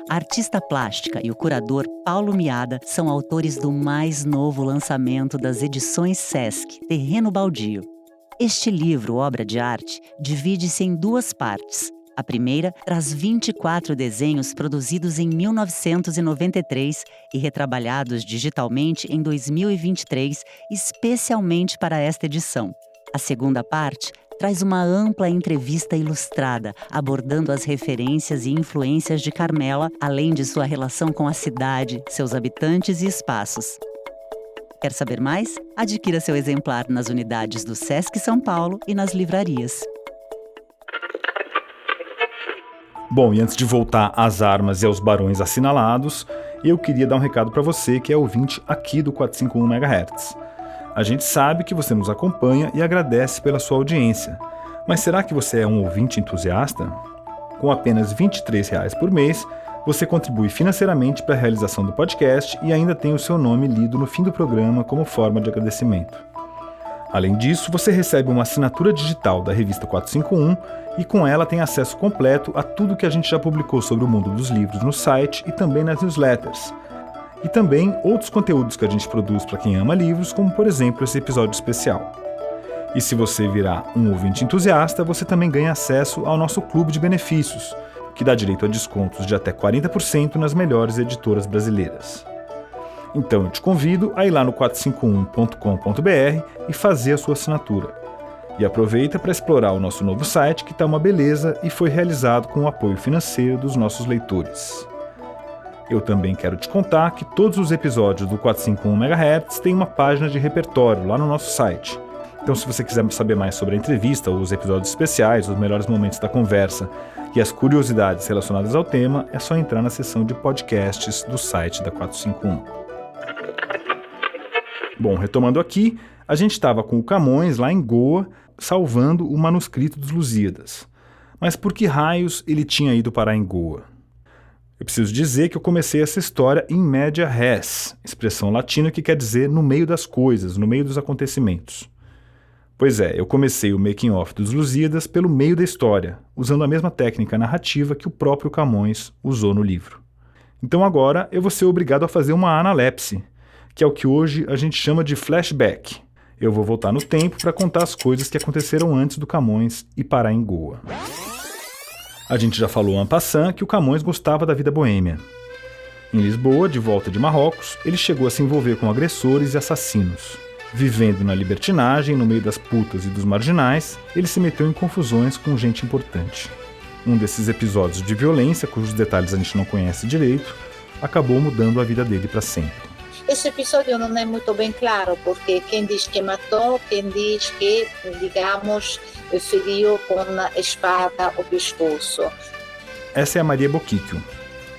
A artista plástica e o curador Paulo Miada são autores do mais novo lançamento das edições Sesc, Terreno Baldio. Este livro, obra de arte, divide-se em duas partes. A primeira traz 24 desenhos produzidos em 1993 e retrabalhados digitalmente em 2023, especialmente para esta edição. A segunda parte traz uma ampla entrevista ilustrada, abordando as referências e influências de Carmela, além de sua relação com a cidade, seus habitantes e espaços. Quer saber mais? Adquira seu exemplar nas unidades do Sesc São Paulo e nas livrarias. Bom, e antes de voltar às armas e aos barões assinalados, eu queria dar um recado para você que é ouvinte aqui do 451 MHz. A gente sabe que você nos acompanha e agradece pela sua audiência. Mas será que você é um ouvinte entusiasta? Com apenas R$ 23 por mês, você contribui financeiramente para a realização do podcast e ainda tem o seu nome lido no fim do programa como forma de agradecimento. Além disso, você recebe uma assinatura digital da revista 451 e com ela tem acesso completo a tudo que a gente já publicou sobre o mundo dos livros no site e também nas newsletters. e também outros conteúdos que a gente produz para quem ama livros, como por exemplo esse episódio especial. E se você virar um ouvinte entusiasta, você também ganha acesso ao nosso clube de benefícios, que dá direito a descontos de até 40% nas melhores editoras brasileiras. Então eu te convido a ir lá no 451.com.br e fazer a sua assinatura. E aproveita para explorar o nosso novo site, que está uma beleza e foi realizado com o apoio financeiro dos nossos leitores. Eu também quero te contar que todos os episódios do 451 MHz têm uma página de repertório lá no nosso site. Então, se você quiser saber mais sobre a entrevista, os episódios especiais, os melhores momentos da conversa e as curiosidades relacionadas ao tema, é só entrar na seção de podcasts do site da 451. Bom, retomando aqui, a gente estava com o Camões lá em Goa, salvando o manuscrito dos Lusíadas. Mas por que raios ele tinha ido parar em Goa? Eu preciso dizer que eu comecei essa história in media res, expressão latina que quer dizer no meio das coisas, no meio dos acontecimentos. Pois é, eu comecei o making-off dos Lusíadas pelo meio da história, usando a mesma técnica narrativa que o próprio Camões usou no livro. Então agora eu vou ser obrigado a fazer uma analepse, que é o que hoje a gente chama de flashback. Eu vou voltar no tempo para contar as coisas que aconteceram antes do Camões e parar em Goa. A gente já falou en passant que o Camões gostava da vida boêmia. Em Lisboa, de volta de Marrocos, ele chegou a se envolver com agressores e assassinos. Vivendo na libertinagem, no meio das putas e dos marginais, ele se meteu em confusões com gente importante. Um desses episódios de violência, cujos detalhes a gente não conhece direito, acabou mudando a vida dele para sempre. Esse episódio não é muito bem claro, porque quem diz que matou, quem diz que, digamos, feriu com a espada o pescoço. Essa é a Maria Boquicchio.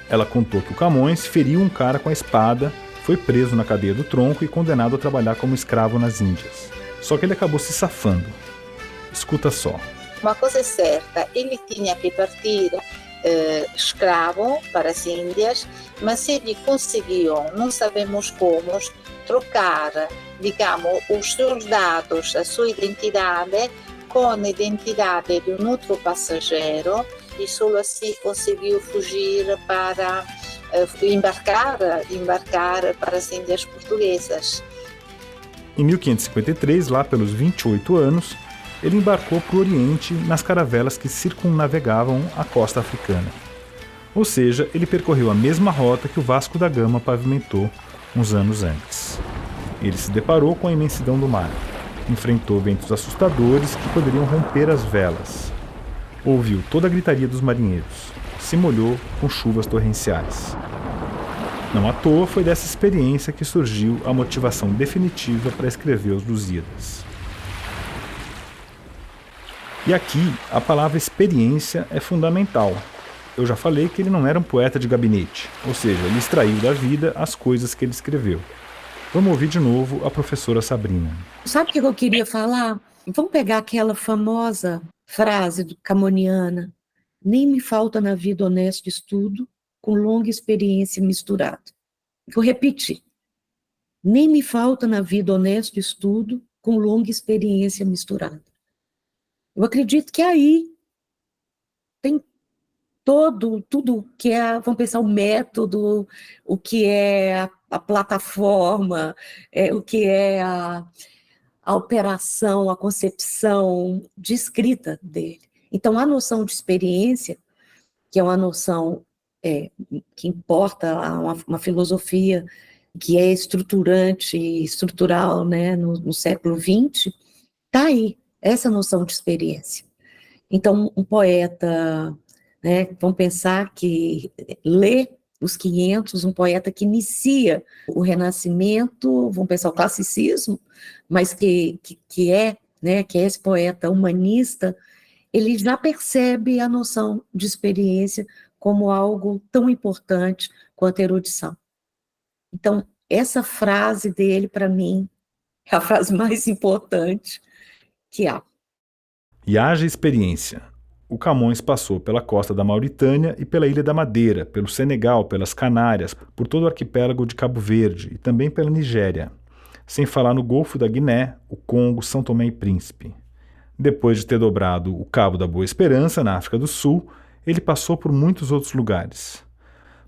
Ela contou que o Camões feriu um cara com a espada, foi preso na cadeia do Tronco e condenado a trabalhar como escravo nas Índias. Só que ele acabou se safando. Escuta só. Uma coisa é certa, ele tinha que partir escravo para as Índias, mas ele conseguiu, não sabemos como, trocar, digamos, os seus dados, a sua identidade, com a identidade de um outro passageiro, e só assim conseguiu fugir para embarcar para as Índias Portuguesas. Em 1553, lá pelos 28 anos, ele embarcou para o Oriente nas caravelas que circunnavegavam a costa africana. Ou seja, ele percorreu a mesma rota que o Vasco da Gama pavimentou uns anos antes. Ele se deparou com a imensidão do mar, enfrentou ventos assustadores que poderiam romper as velas, ouviu toda a gritaria dos marinheiros, se molhou com chuvas torrenciais. Não à toa foi dessa experiência que surgiu a motivação definitiva para escrever os Lusíadas. E aqui, a palavra experiência é fundamental. Eu já falei que ele não era um poeta de gabinete, ou seja, ele extraiu da vida as coisas que ele escreveu. Vamos ouvir de novo a professora Sabrina. Sabe o que eu queria falar? Vamos pegar aquela famosa frase do Camoniana: nem me falta na vida honesto estudo, com longa experiência misturada. Vou repetir. Nem me falta na vida honesto estudo, com longa experiência misturada. Eu acredito que aí tem tudo que é, vamos pensar, o método, o que é a plataforma, o que é a operação, a concepção de escrita dele. Então, a noção de experiência, que é uma noção que importa uma filosofia que é estruturante e estrutural, né, no século XX, está aí, essa noção de experiência. Então, um poeta, né, vamos pensar que lê os 500, um poeta que inicia o Renascimento, vamos pensar o classicismo, mas que é esse poeta humanista, ele já percebe a noção de experiência como algo tão importante quanto a erudição. Então, essa frase dele, para mim, é a frase mais importante que há. E haja experiência. O Camões passou pela costa da Mauritânia e pela Ilha da Madeira, pelo Senegal, pelas Canárias, por todo o arquipélago de Cabo Verde e também pela Nigéria, sem falar no Golfo da Guiné, o Congo, São Tomé e Príncipe. Depois de ter dobrado o Cabo da Boa Esperança, na África do Sul, ele passou por muitos outros lugares.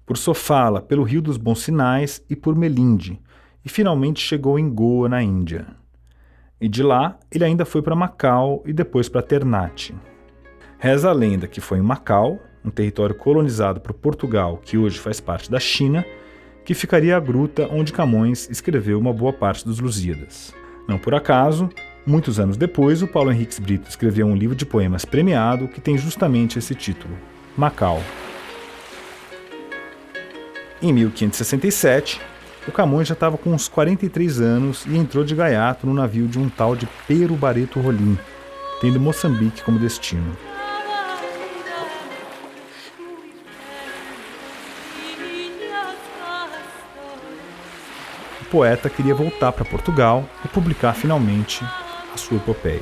por Sofala, pelo Rio dos Bons Sinais e por Melinde, e finalmente chegou em Goa, na Índia. E de lá, ele ainda foi para Macau e depois para Ternate. Reza a lenda que foi em Macau, um território colonizado por Portugal, que hoje faz parte da China, que ficaria a gruta onde Camões escreveu uma boa parte dos Lusíadas. Não por acaso, muitos anos depois, o Paulo Henriques Brito escreveu um livro de poemas premiado que tem justamente esse título, Macau. Em 1567, o Camões já estava com uns 43 anos e entrou de gaiato no navio de um tal de Pero Barreto Rolim, tendo Moçambique como destino. O poeta queria voltar para Portugal e publicar finalmente a sua epopeia.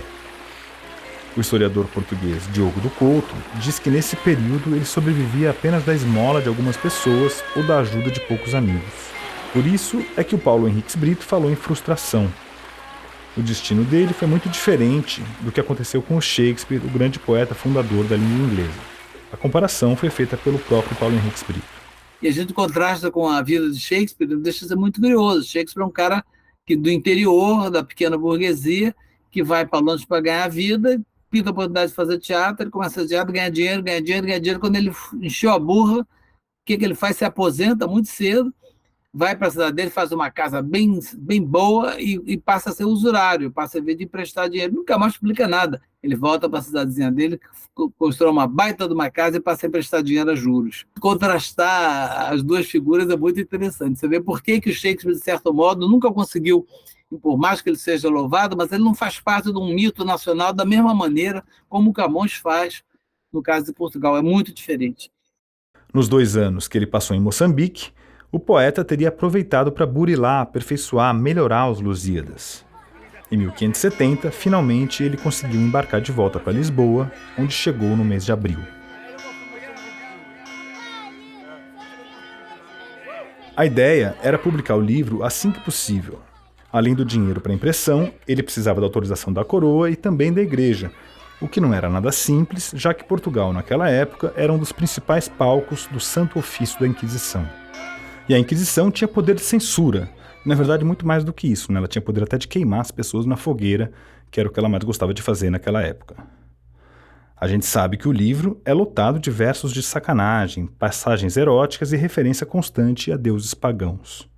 O historiador português Diogo do Couto diz que nesse período ele sobrevivia apenas da esmola de algumas pessoas ou da ajuda de poucos amigos. Por isso é que o Paulo Henriques Brito falou em frustração. O destino dele foi muito diferente do que aconteceu com o Shakespeare, o grande poeta fundador da língua inglesa. A comparação foi feita pelo próprio Paulo Henriques Brito. E a gente contrasta com a vida de Shakespeare, deixa de ser muito curioso. Shakespeare é um cara do interior, da pequena burguesia, que vai para Londres para ganhar vida, pinta a oportunidade de fazer teatro, ele começa a teatro, ganha dinheiro. Quando ele encheu a burra, o que ele faz? Se aposenta muito cedo, vai para a cidade dele, faz uma casa bem boa e passa a ser usurário, passa a ver de emprestar dinheiro, nunca mais publica nada. Ele volta para a cidadezinha dele, constrói uma baita de uma casa e passa a emprestar dinheiro a juros. Contrastar as duas figuras é muito interessante. Você vê por que o Shakespeare, de certo modo, nunca conseguiu, por mais que ele seja louvado, mas ele não faz parte de um mito nacional da mesma maneira como o Camões faz no caso de Portugal. É muito diferente. Nos 2 anos que ele passou em Moçambique, o poeta teria aproveitado para burilar, aperfeiçoar, melhorar os Lusíadas. Em 1570, finalmente ele conseguiu embarcar de volta para Lisboa, onde chegou no mês de abril. A ideia era publicar o livro assim que possível. Além do dinheiro para impressão, ele precisava da autorização da coroa e também da igreja, o que não era nada simples, já que Portugal, naquela época, era um dos principais palcos do Santo Ofício da Inquisição. E a Inquisição tinha poder de censura. Na verdade, muito mais do que isso, né? Ela tinha poder até de queimar as pessoas na fogueira, que era o que ela mais gostava de fazer naquela época. A gente sabe que o livro é lotado de versos de sacanagem, passagens eróticas e referência constante a deuses pagãos.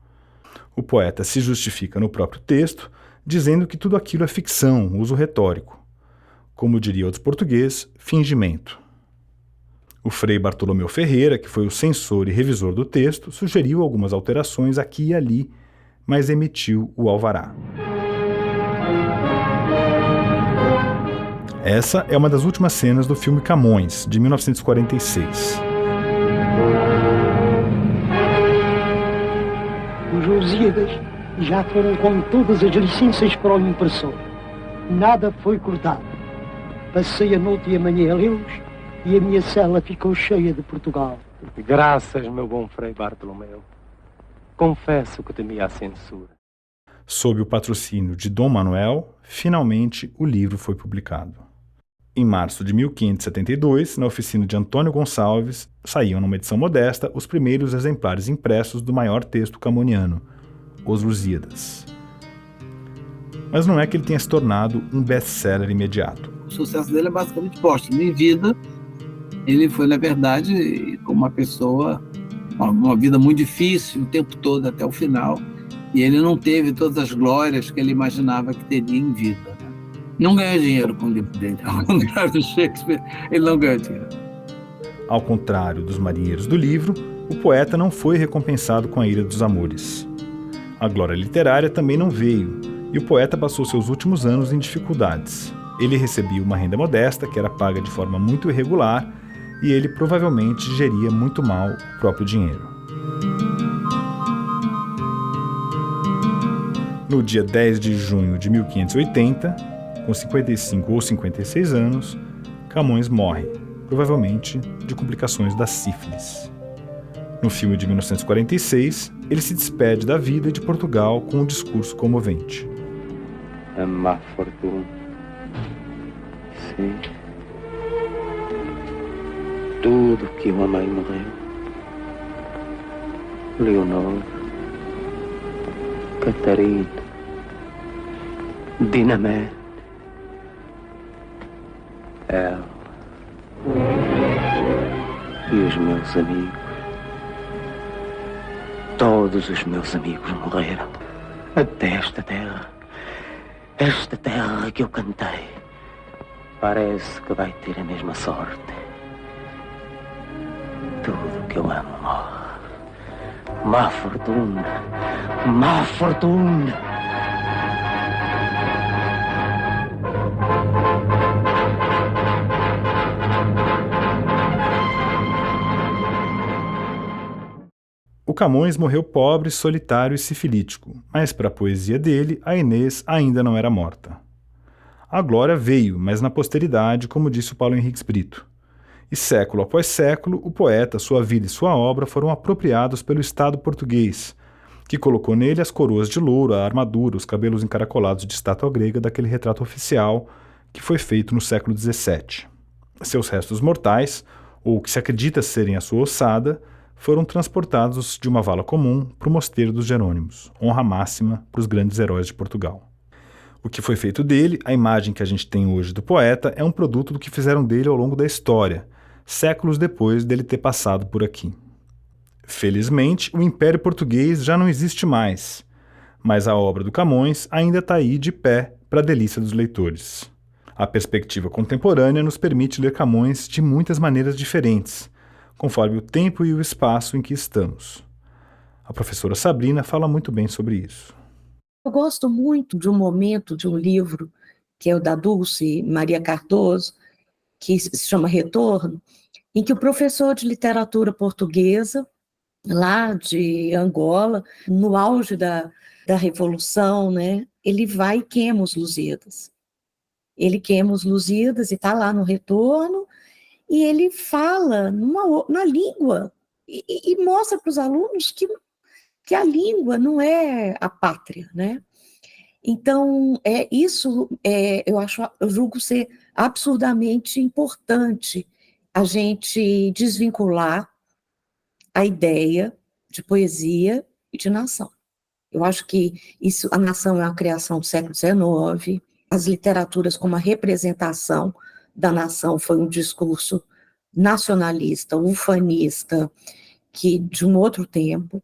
O poeta se justifica no próprio texto, dizendo que tudo aquilo é ficção, uso retórico. Como diria outro português, fingimento. O frei Bartolomeu Ferreira, que foi o censor e revisor do texto, sugeriu algumas alterações aqui e ali, mas emitiu o alvará. Essa é uma das últimas cenas do filme Camões, de 1946. Os Lusíadas já foram com todas as licenças para o impressor. Nada foi cortado. Passei a noite e a manhã a lê-los e a minha cela ficou cheia de Portugal. Graças, meu bom frei Bartolomeu. Confesso que temia a censura. Sob o patrocínio de Dom Manuel, finalmente o livro foi publicado. Em março de 1572, na oficina de Antônio Gonçalves, saíam numa edição modesta os primeiros exemplares impressos do maior texto camoniano, Os Lusíadas. Mas não é que ele tenha se tornado um best-seller imediato. O sucesso dele é basicamente póstumo. Em vida, ele foi, na verdade, como uma pessoa, uma vida muito difícil o tempo todo até o final, e ele não teve todas as glórias que ele imaginava que teria em vida. Não ganhou dinheiro com o livro dele. Ao contrário do Shakespeare, ele não ganhou dinheiro. Ao contrário dos marinheiros do livro, o poeta não foi recompensado com a Ilha dos Amores. A glória literária também não veio, e o poeta passou seus últimos anos em dificuldades. Ele recebia uma renda modesta, que era paga de forma muito irregular, e ele provavelmente geria muito mal o próprio dinheiro. No dia 10 de junho de 1580, com 55 ou 56 anos, Camões morre, provavelmente de complicações da sífilis. No filme de 1946, ele se despede da vida e de Portugal com um discurso comovente. A má fortuna. Sim. Tudo que eu amei morreu. Leonor, Catarina, Dinamite, ela e os meus amigos. Todos os meus amigos morreram. Até esta terra que eu cantei, parece que vai ter a mesma sorte. Tudo que eu amo morre. Má fortuna, má fortuna. O Camões morreu pobre, solitário e sifilítico, mas para a poesia dele, a Inês ainda não era morta. A glória veio, mas na posteridade, como disse o Paulo Henriques Brito. E século após século, o poeta, sua vida e sua obra foram apropriados pelo Estado português, que colocou nele as coroas de louro, a armadura, os cabelos encaracolados de estátua grega daquele retrato oficial que foi feito no século XVII. Seus restos mortais, ou que se acredita serem a sua ossada, foram transportados de uma vala comum para o Mosteiro dos Jerônimos, honra máxima para os grandes heróis de Portugal. O que foi feito dele, a imagem que a gente tem hoje do poeta, é um produto do que fizeram dele ao longo da história, séculos depois dele ter passado por aqui. Felizmente, o Império Português já não existe mais, mas a obra do Camões ainda está aí de pé para a delícia dos leitores. A perspectiva contemporânea nos permite ler Camões de muitas maneiras diferentes, conforme o tempo e o espaço em que estamos. A professora Sabrina fala muito bem sobre isso. Eu gosto muito de um momento de um livro, que é o da Dulce Maria Cardoso, que se chama Retorno, em que o professor de literatura portuguesa, lá de Angola, no auge da Revolução, né, ele vai e queima os Lusíadas. Ele queima os Lusíadas e está lá no Retorno, e ele fala na língua, e mostra para os alunos que a língua não é a pátria, né? Então, eu julgo ser absurdamente importante a gente desvincular a ideia de poesia e de nação. Eu acho que a nação é uma criação do século XIX, as literaturas como a representação da nação foi um discurso nacionalista, ufanista, de um outro tempo.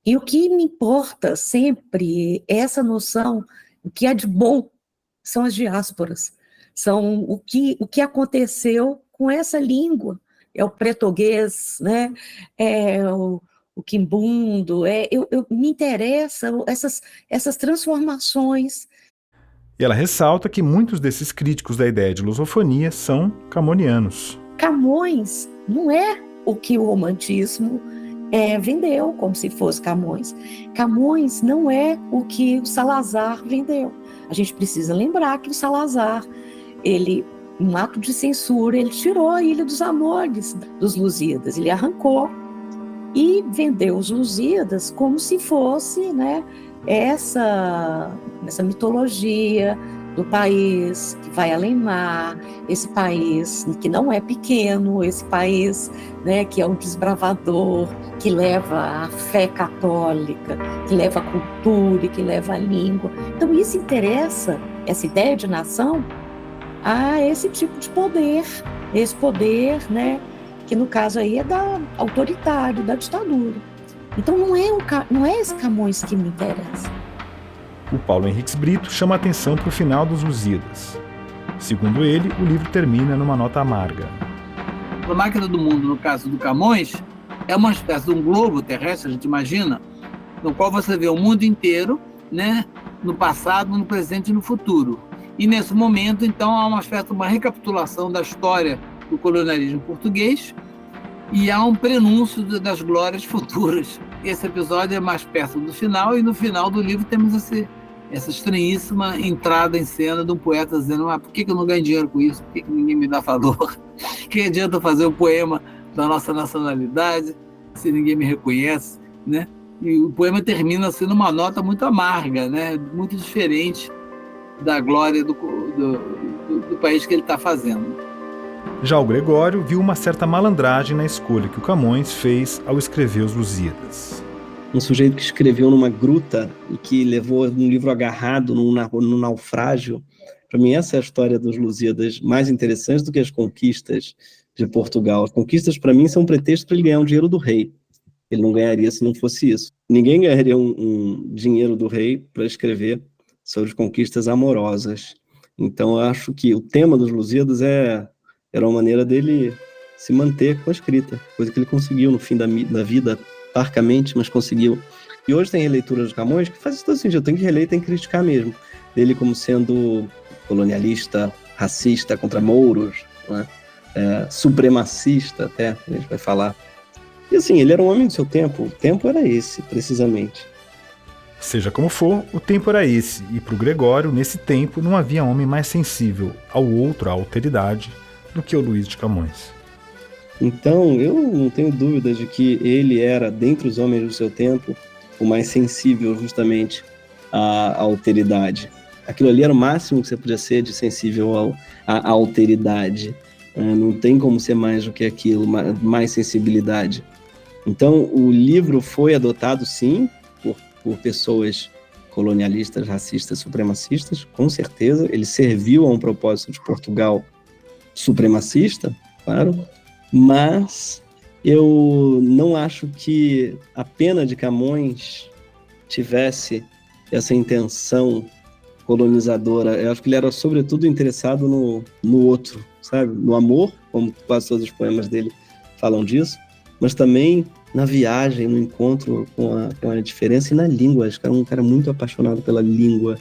E o que me importa sempre é essa noção, o que é de bom são as diásporas, são o que aconteceu com essa língua, é o português, né? É o quimbundo, me interessam essas transformações. E ela ressalta que muitos desses críticos da ideia de lusofonia são camonianos. Camões não é o que o romantismo vendeu, como se fosse Camões. Camões não é o que o Salazar vendeu. A gente precisa lembrar que o Salazar, um ato de censura, ele tirou a Ilha dos Amores dos Lusíadas, ele arrancou e vendeu os Lusíadas como se fosse, né, essa mitologia do país que vai além mar, esse país que não é pequeno, esse país, né, que é um desbravador, que leva a fé católica, que leva a cultura e que leva a língua. Então isso interessa, essa ideia de nação, a esse tipo de poder, esse poder, né, que no caso aí é autoritário, da ditadura. Então não é esse Camões que me interessa. O Paulo Henriques Brito chama a atenção para o final dos Lusíadas. Segundo ele, o livro termina numa nota amarga. A Máquina do Mundo, no caso do Camões, é uma espécie de um globo terrestre, a gente imagina, no qual você vê o mundo inteiro, né, no passado, no presente e no futuro. E nesse momento, então, há uma espécie de uma recapitulação da história do colonialismo português e há um prenúncio das glórias futuras. Esse episódio é mais perto do final, e no final do livro temos essa estranhíssima entrada em cena de um poeta dizendo: por que eu não ganho dinheiro com isso? Por que ninguém me dá valor? Que adianta fazer um poema da nossa nacionalidade se ninguém me reconhece, né? E o poema termina sendo uma nota muito amarga, né? Muito diferente da glória do país que ele está fazendo. Já o Gregório viu uma certa malandragem na escolha que o Camões fez ao escrever os Lusíadas. um sujeito que escreveu numa gruta e que levou um livro agarrado num naufrágio. Para mim, essa é a história dos Lusíadas, mais interessante do que as conquistas de Portugal. As conquistas, para mim, são um pretexto para ele ganhar um dinheiro do rei. Ele não ganharia se não fosse isso. Ninguém ganharia um dinheiro do rei para escrever sobre conquistas amorosas. Então, eu acho que o tema dos Lusíadas era uma maneira dele se manter com a escrita, coisa que ele conseguiu no fim da vida, parcamente, mas conseguiu. E hoje tem releitura de Camões que faz isso todo sentido. Tem que reler e tem que criticar mesmo. Ele como sendo colonialista, racista contra mouros, né? Supremacista até, a gente vai falar. E assim, ele era um homem do seu tempo. O tempo era esse, precisamente. Seja como for, o tempo era esse, e para o Gregório, nesse tempo, não havia homem mais sensível ao outro, à alteridade, do que o Luís de Camões. Então, eu não tenho dúvida de que ele era, dentre os homens do seu tempo, o mais sensível justamente à alteridade. Aquilo ali era o máximo que você podia ser de sensível à alteridade. Não tem como ser mais do que aquilo, mais sensibilidade. Então, o livro foi adotado, sim, por pessoas colonialistas, racistas, supremacistas, com certeza. Ele serviu a um propósito de Portugal supremacista, claro, mas eu não acho que a pena de Camões tivesse essa intenção colonizadora. Eu acho que ele era, sobretudo, interessado no outro, sabe? No amor, como quase todos os poemas dele falam disso, mas também na viagem, no encontro com a diferença e na língua. Acho que era um cara muito apaixonado pela língua.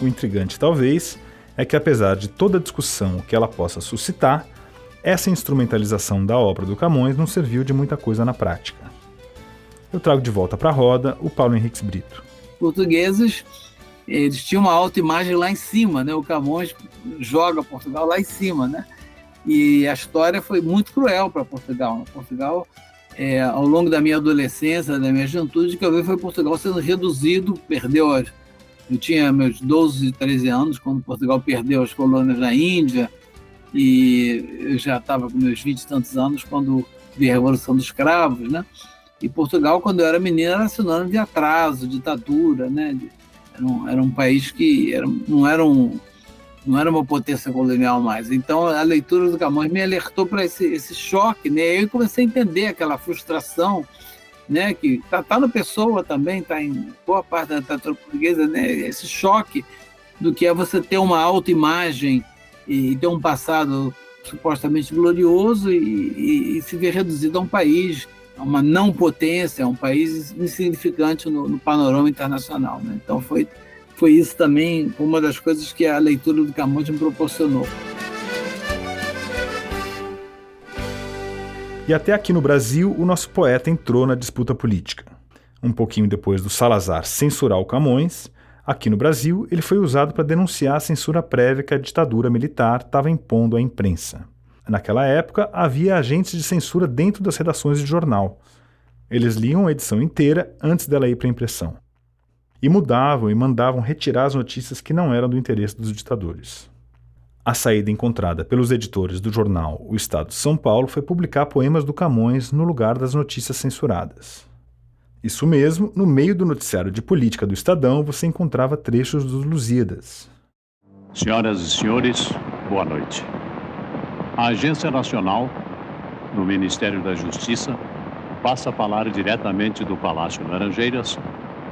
O intrigante, talvez, é que apesar de toda a discussão que ela possa suscitar, essa instrumentalização da obra do Camões não serviu de muita coisa na prática. Eu trago de volta para a roda o Paulo Henriques Brito. Portugueses, eles tinham uma autoimagem lá em cima, né? O Camões joga Portugal lá em cima, né? E a história foi muito cruel para Portugal. Portugal, ao longo da minha adolescência, da minha juventude, que eu vi foi Portugal sendo reduzido, perdeu eu tinha meus 12, 13 anos quando Portugal perdeu as colônias na Índia, e eu já estava com meus 20 e tantos anos quando veio a Revolução dos Cravos, né? E Portugal, quando eu era menino, era sinônimo de atraso, ditadura, né? Era um país que não era uma potência colonial mais. Então, a leitura do Camões me alertou para esse choque, né? Aí eu comecei a entender aquela frustração, né? Que tá no Pessoa também, está em boa parte da literatura portuguesa, né? Esse choque do que é você ter uma autoimagem e ter um passado supostamente glorioso e se ver reduzido a um país, a uma não potência, a um país insignificante no panorama internacional, né? Então foi isso também uma das coisas que a leitura do Camões me proporcionou. E até aqui no Brasil, o nosso poeta entrou na disputa política. Um pouquinho depois do Salazar censurar o Camões, aqui no Brasil ele foi usado para denunciar a censura prévia que a ditadura militar estava impondo à imprensa. Naquela época, havia agentes de censura dentro das redações de jornal. Eles liam a edição inteira antes dela ir para a impressão. E mudavam e mandavam retirar as notícias que não eram do interesse dos ditadores. A saída encontrada pelos editores do jornal O Estado de São Paulo foi publicar poemas do Camões no lugar das notícias censuradas. Isso mesmo, no meio do noticiário de política do Estadão, você encontrava trechos dos Lusíadas. Senhoras e senhores, boa noite. A Agência Nacional, no Ministério da Justiça, passa a falar diretamente do Palácio Laranjeiras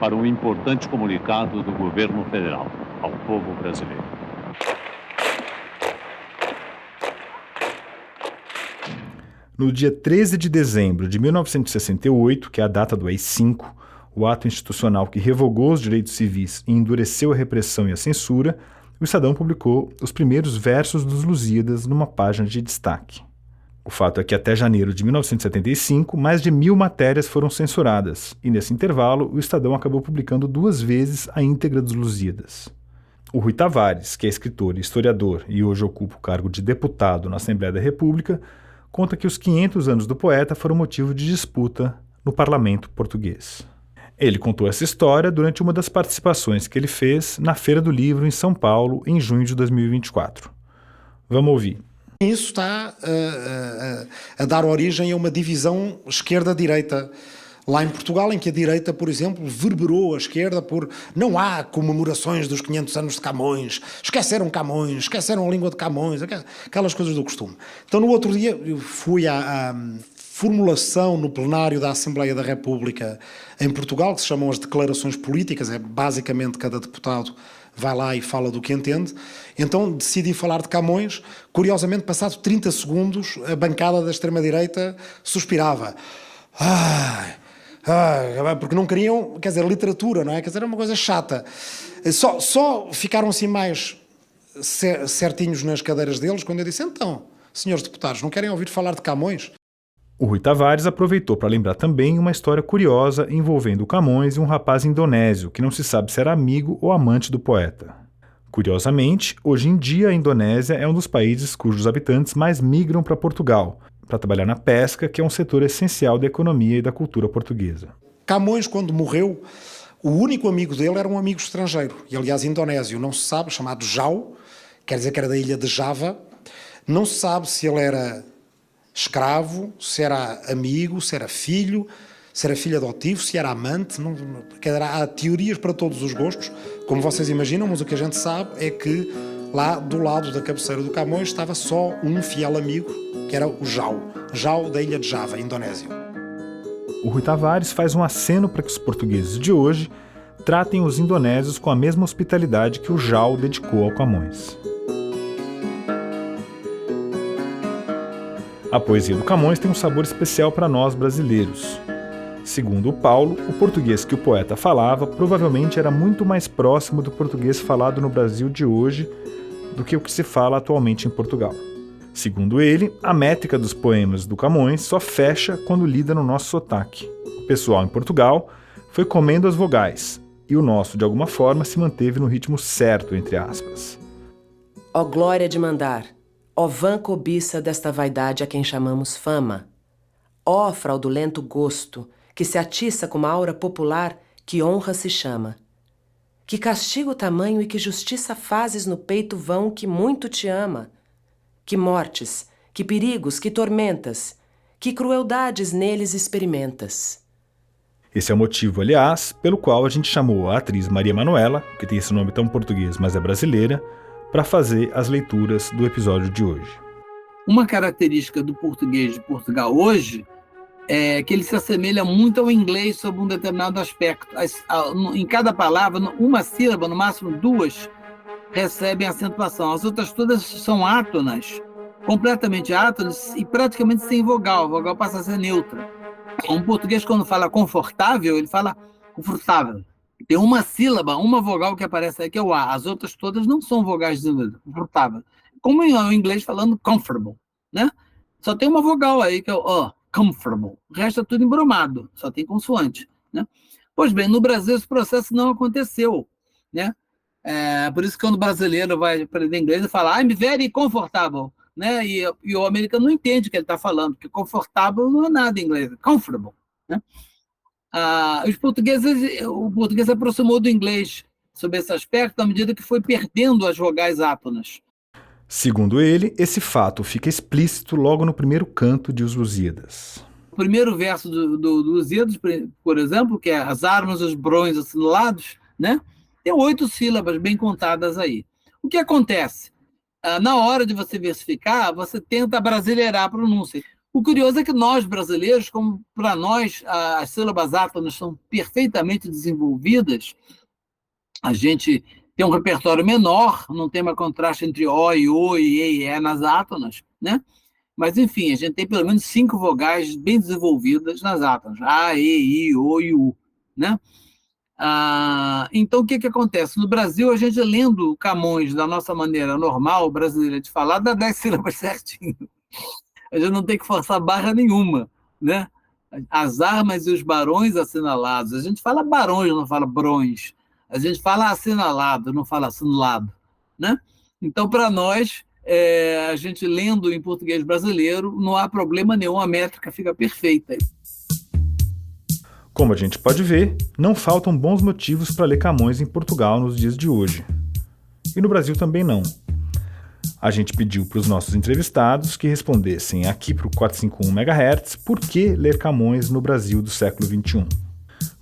para um importante comunicado do governo federal ao povo brasileiro. No dia 13 de dezembro de 1968, que é a data do AI-5, o ato institucional que revogou os direitos civis e endureceu a repressão e a censura, o Estadão publicou os primeiros versos dos Lusíadas numa página de destaque. O fato é que até janeiro de 1975, mais de 1000 matérias foram censuradas, e nesse intervalo o Estadão acabou publicando 2 vezes a íntegra dos Lusíadas. O Rui Tavares, que é escritor e historiador e hoje ocupa o cargo de deputado na Assembleia da República, conta que os 500 anos do poeta foram motivo de disputa no parlamento português. Ele contou essa história durante uma das participações que ele fez na Feira do Livro em São Paulo em junho de 2024. Vamos ouvir. Isso está a dar origem a uma divisão esquerda-direita. Lá em Portugal, em que a direita, por exemplo, verberou a esquerda por não há comemorações dos 500 anos de Camões, esqueceram Camões, esqueceram a língua de Camões, aquelas coisas do costume. Então, no outro dia, eu fui à formulação no plenário da Assembleia da República em Portugal, que se chamam as declarações políticas, é basicamente cada deputado vai lá e fala do que entende. Então decidi falar de Camões. Curiosamente, passado 30 segundos, a bancada da extrema-direita suspirava. Porque não queriam, quer dizer, literatura, não é? Quer dizer, era uma coisa chata. Só ficaram assim mais certinhos nas cadeiras deles quando eu disse, então, senhores deputados, não querem ouvir falar de Camões? O Rui Tavares aproveitou para lembrar também uma história curiosa envolvendo Camões e um rapaz indonésio, que não se sabe se era amigo ou amante do poeta. Curiosamente, hoje em dia a Indonésia é um dos países cujos habitantes mais migram para Portugal, para trabalhar na pesca, que é um setor essencial da economia e da cultura portuguesa. Camões, quando morreu, o único amigo dele era um amigo estrangeiro, e aliás indonésio, não se sabe, chamado Jau, quer dizer que era da ilha de Java. Não se sabe se ele era escravo, se era amigo, se era filho adotivo, se era amante. Há teorias para todos os gostos, como vocês imaginam, mas o que a gente sabe é que lá do lado da cabeceira do Camões estava só um fiel amigo, que era o Jau da ilha de Java, Indonésia. O Rui Tavares faz um aceno para que os portugueses de hoje tratem os indonésios com a mesma hospitalidade que o Jau dedicou ao Camões. A poesia do Camões tem um sabor especial para nós brasileiros. Segundo o Paulo, o português que o poeta falava provavelmente era muito mais próximo do português falado no Brasil de hoje do que o que se fala atualmente em Portugal. Segundo ele, a métrica dos poemas do Camões só fecha quando lida no nosso sotaque. O pessoal em Portugal foi comendo as vogais, e o nosso, de alguma forma, se manteve no ritmo certo, entre aspas. Ó glória de mandar, ó vã cobiça desta vaidade a quem chamamos fama, ó fraudulento gosto, que se atiça com uma aura popular que honra se chama. Que castigo tamanho e que justiça fazes no peito vão que muito te ama. Que mortes, que perigos, que tormentas, que crueldades neles experimentas. Esse é o motivo, aliás, pelo qual a gente chamou a atriz Maria Manuela, que tem esse nome tão português, mas é brasileira, para fazer as leituras do episódio de hoje. Uma característica do português de Portugal hoje é que ele se assemelha muito ao inglês sobre um determinado aspecto. Em cada palavra, uma sílaba, no máximo duas, recebem acentuação. As outras todas são átonas, completamente átonas e praticamente sem vogal. A vogal passa a ser neutra. Um português, quando fala confortável, ele fala confortável. Tem uma sílaba, uma vogal que aparece aí, que é o A. As outras todas não são vogais de confortável. Como o inglês falando comfortable, né? Só tem uma vogal aí, que é o O, comfortable. O resto é tudo embromado, só tem consoante, né? Pois bem, no Brasil esse processo não aconteceu, né? Por isso que quando o brasileiro vai aprender inglês, ele fala I'm very comfortable, né? E o americano não entende o que ele está falando, porque confortável não é nada em inglês, comfortable, né? O português se aproximou do inglês sob esse aspecto à medida que foi perdendo as vogais átonas. Segundo ele, esse fato fica explícito logo no primeiro canto de Os Lusíadas. O primeiro verso do Lusíadas, por exemplo, que é as armas, os brões assinalados, né? Tem 8 sílabas bem contadas aí. O que acontece? Na hora de você versificar, você tenta brasileirar a pronúncia. O curioso é que nós, brasileiros, como para nós as sílabas átonas são perfeitamente desenvolvidas, a gente tem um repertório menor, não tem mais contraste entre O e O e E nas átonas, né? Mas, enfim, a gente tem pelo menos 5 vogais bem desenvolvidas nas átonas. A, E, I, O e U, né? Então, o que acontece? No Brasil, a gente lendo Camões da nossa maneira normal, brasileira de falar, dá 10 sílabas certinho. A gente não tem que forçar barra nenhuma, né? As armas e os barões assinalados. A gente fala barões, não fala brões. A gente fala assinalado, não fala assinalado, né? Então, para nós, a gente lendo em português brasileiro, não há problema nenhum, a métrica fica perfeita. Como a gente pode ver, não faltam bons motivos para ler Camões em Portugal nos dias de hoje. E no Brasil também não. A gente pediu para os nossos entrevistados que respondessem aqui para o 451 MHz por que ler Camões no Brasil do século XXI.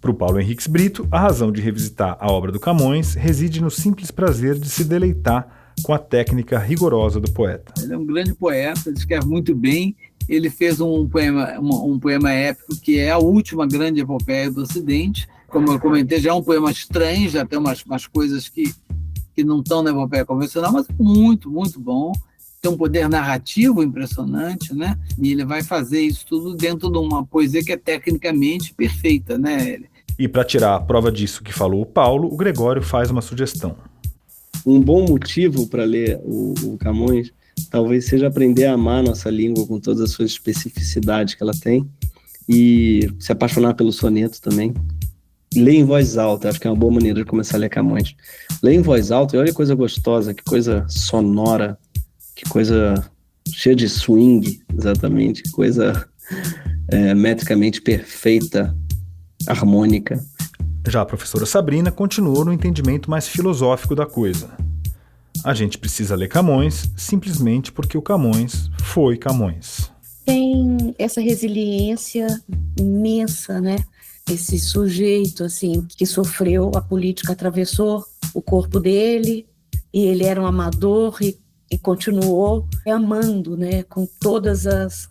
Para o Paulo Henriques Brito, a razão de revisitar a obra do Camões reside no simples prazer de se deleitar com a técnica rigorosa do poeta. Ele é um grande poeta, ele escreve muito bem. Ele fez um poema épico que é a última grande epopeia do Ocidente. Como eu comentei, já é um poema estranho, já tem umas coisas que não estão na epopeia convencional, mas muito, muito bom. Tem um poder narrativo impressionante, né? E ele vai fazer isso tudo dentro de uma poesia que é tecnicamente perfeita, né? E para tirar a prova disso que falou o Paulo, o Gregório faz uma sugestão. Um bom motivo para ler o Camões talvez seja aprender a amar a nossa língua com todas as suas especificidades que ela tem e se apaixonar pelo soneto também. Ler em voz alta, acho que é uma boa maneira de começar a ler Camões. Ler em voz alta, e olha que coisa gostosa, que coisa sonora, que coisa cheia de swing, exatamente, que coisa metricamente perfeita, harmônica. Já a professora Sabrina continuou no entendimento mais filosófico da coisa. A gente precisa ler Camões simplesmente porque o Camões foi Camões. Tem essa resiliência imensa, né? Esse sujeito, assim, que sofreu, a política atravessou o corpo dele, e ele era um amador e continuou amando, né? Com todas as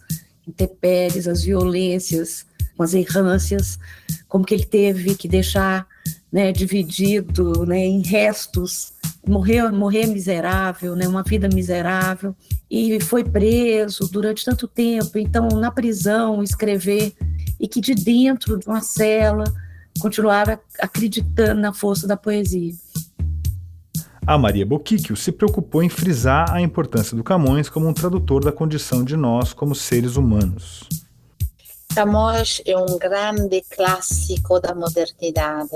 intempéries, as violências, com as errâncias, como que ele teve que deixar, né, dividido, né, em restos, morrer miserável, né, uma vida miserável, e foi preso durante tanto tempo. Então, na prisão, escrever, e que de dentro de uma cela continuava acreditando na força da poesia. A Maria Boquicchio se preocupou em frisar a importância do Camões como um tradutor da condição de nós como seres humanos. Camões é um grande clássico da modernidade.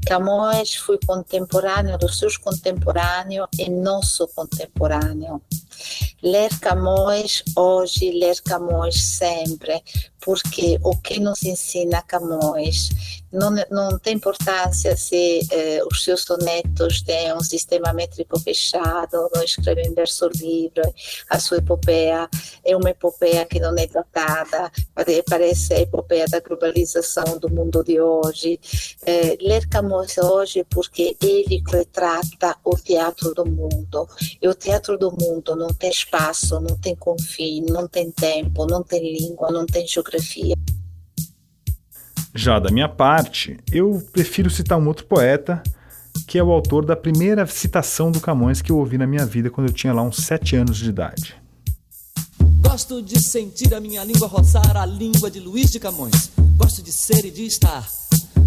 Camões foi contemporâneo dos seus contemporâneos e nosso contemporâneo. Ler Camões hoje, ler Camões sempre, porque o que nos ensina Camões não tem importância se os seus sonetos têm um sistema métrico fechado, não escrevem verso livre. A sua epopeia é uma epopeia que não é datada, parece a epopeia da globalização do mundo de hoje. Ler Camões hoje porque ele retrata o teatro do mundo, e o teatro do mundo não tem espaço, não tem confim, não tem tempo, não tem língua, não tem geografia. Já da minha parte, eu prefiro citar um outro poeta, que é o autor da primeira citação do Camões que eu ouvi na minha vida quando eu tinha lá uns 7 anos de idade. Gosto de sentir a minha língua roçar a língua de Luís de Camões. Gosto de ser e de estar.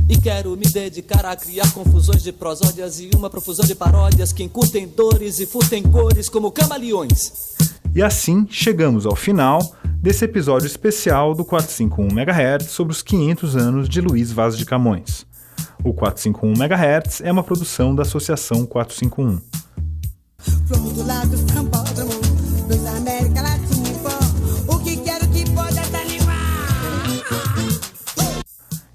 E quero me dedicar a criar confusões de prosódias e uma profusão de paródias que encurtem dores e furtem cores como camaleões. E assim chegamos ao final desse episódio especial do 451 MHz sobre os 500 anos de Luís Vaz de Camões. O 451 MHz é uma produção da Associação 451.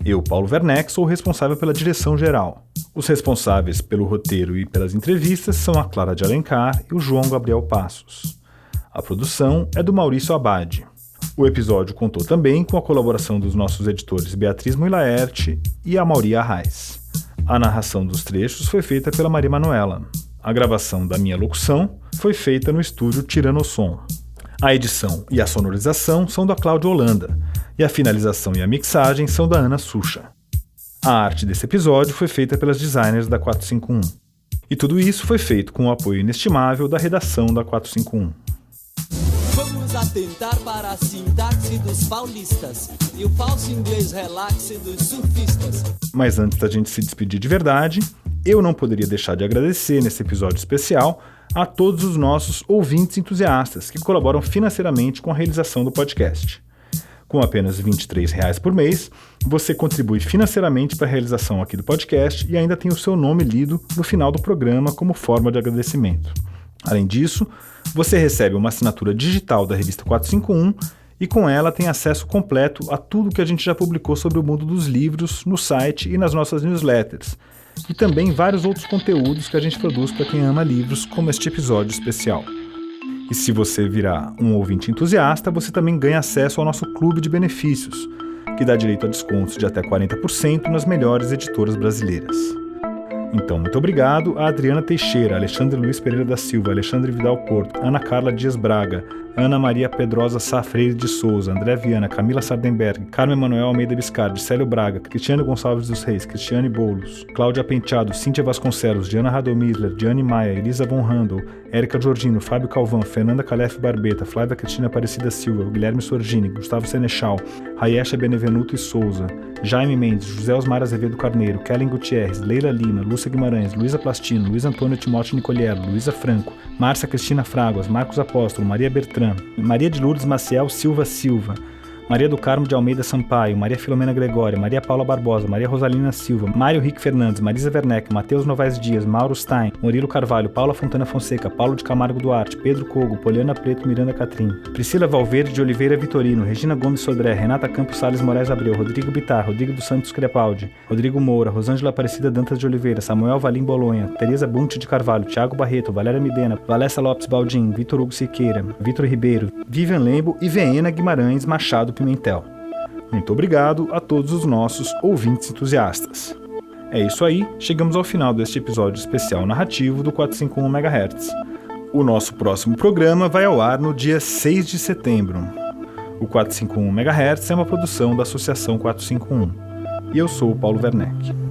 Eu, Paulo Werneck, sou o responsável pela direção geral. Os responsáveis pelo roteiro e pelas entrevistas são a Clara de Alencar e o João Gabriel Passos. A produção é do Maurício Abad. O episódio contou também com a colaboração dos nossos editores Beatriz Moilaerte e Amaury Arraes. A narração dos trechos foi feita pela Maria Manuela. A gravação da minha locução foi feita no estúdio Tiranossom. A edição e a sonorização são da Cláudia Holanda, e a finalização e a mixagem são da Ana Sucha. A arte desse episódio foi feita pelas designers da 451. E tudo isso foi feito com o apoio inestimável da redação da 451. Vamos atentar para a sintaxe dos paulistas e o falso inglês relaxe dos surfistas. Mas antes da gente se despedir de verdade, eu não poderia deixar de agradecer nesse episódio especial a todos os nossos ouvintes entusiastas que colaboram financeiramente com a realização do podcast. Com apenas R$ 23,00 por mês, você contribui financeiramente para a realização aqui do podcast e ainda tem o seu nome lido no final do programa como forma de agradecimento. Além disso, você recebe uma assinatura digital da revista 451 e com ela tem acesso completo a tudo que a gente já publicou sobre o mundo dos livros no site e nas nossas newsletters, e também vários outros conteúdos que a gente produz para quem ama livros, como este episódio especial. E se você virar um ouvinte entusiasta, você também ganha acesso ao nosso clube de benefícios, que dá direito a descontos de até 40% nas melhores editoras brasileiras. Então, muito obrigado a Adriana Teixeira, Alexandre Luiz Pereira da Silva, Alexandre Vidal Porto, Ana Carla Dias Braga, Ana Maria Pedrosa Sá Freire de Souza, André Viana, Camila Sardenberg, Carmen Manuel Almeida Biscardi, Célio Braga, Cristiane Gonçalves dos Reis, Cristiane Boulos, Cláudia Penteado, Cíntia Vasconcelos, Diana Radomisler, Diane Maia, Elisa Von Handel, Érica Giordino, Fábio Calvão, Fernanda Calef Barbeta, Flávia Cristina Aparecida Silva, Guilherme Sorgini, Gustavo Senechal, Rayesha Benevenuto e Souza, Jaime Mendes, José Osmar Azevedo Carneiro, Kellen Gutierrez, Leila Lima, Lúcia Guimarães, Luísa Plastino, Luiz Antônio Timóteo Nicoliello, Luísa Franco, Márcia Cristina Fraguas, Marcos Apóstolo, Maria Bertrand, Maria de Lourdes Maciel Silva Silva, Maria do Carmo de Almeida Sampaio, Maria Filomena Gregória, Maria Paula Barbosa, Maria Rosalina Silva, Mário Rick Fernandes, Marisa Werneck, Matheus Novaes Dias, Mauro Stein, Murilo Carvalho, Paula Fontana Fonseca, Paulo de Camargo Duarte, Pedro Cogo, Poliana Preto, Miranda Catrim, Priscila Valverde de Oliveira Vitorino, Regina Gomes Sodré, Renata Campos Salles Moraes Abreu, Rodrigo Bittar, Rodrigo dos Santos Crepaldi, Rodrigo Moura, Rosângela Aparecida Dantas de Oliveira, Samuel Valim Bolonha, Tereza Bunte de Carvalho, Thiago Barreto, Valéria Midena, Valessa Lopes Baldim, Vitor Hugo Siqueira, Vitor Ribeiro, Vivian Lembo e Veena Guimarães Machado Pimentel. Muito obrigado a todos os nossos ouvintes entusiastas. É isso aí, chegamos ao final deste episódio especial narrativo do 451 MHz. O nosso próximo programa vai ao ar no dia 6 de setembro. O 451 MHz é uma produção da Associação 451. E eu sou o Paulo Werneck.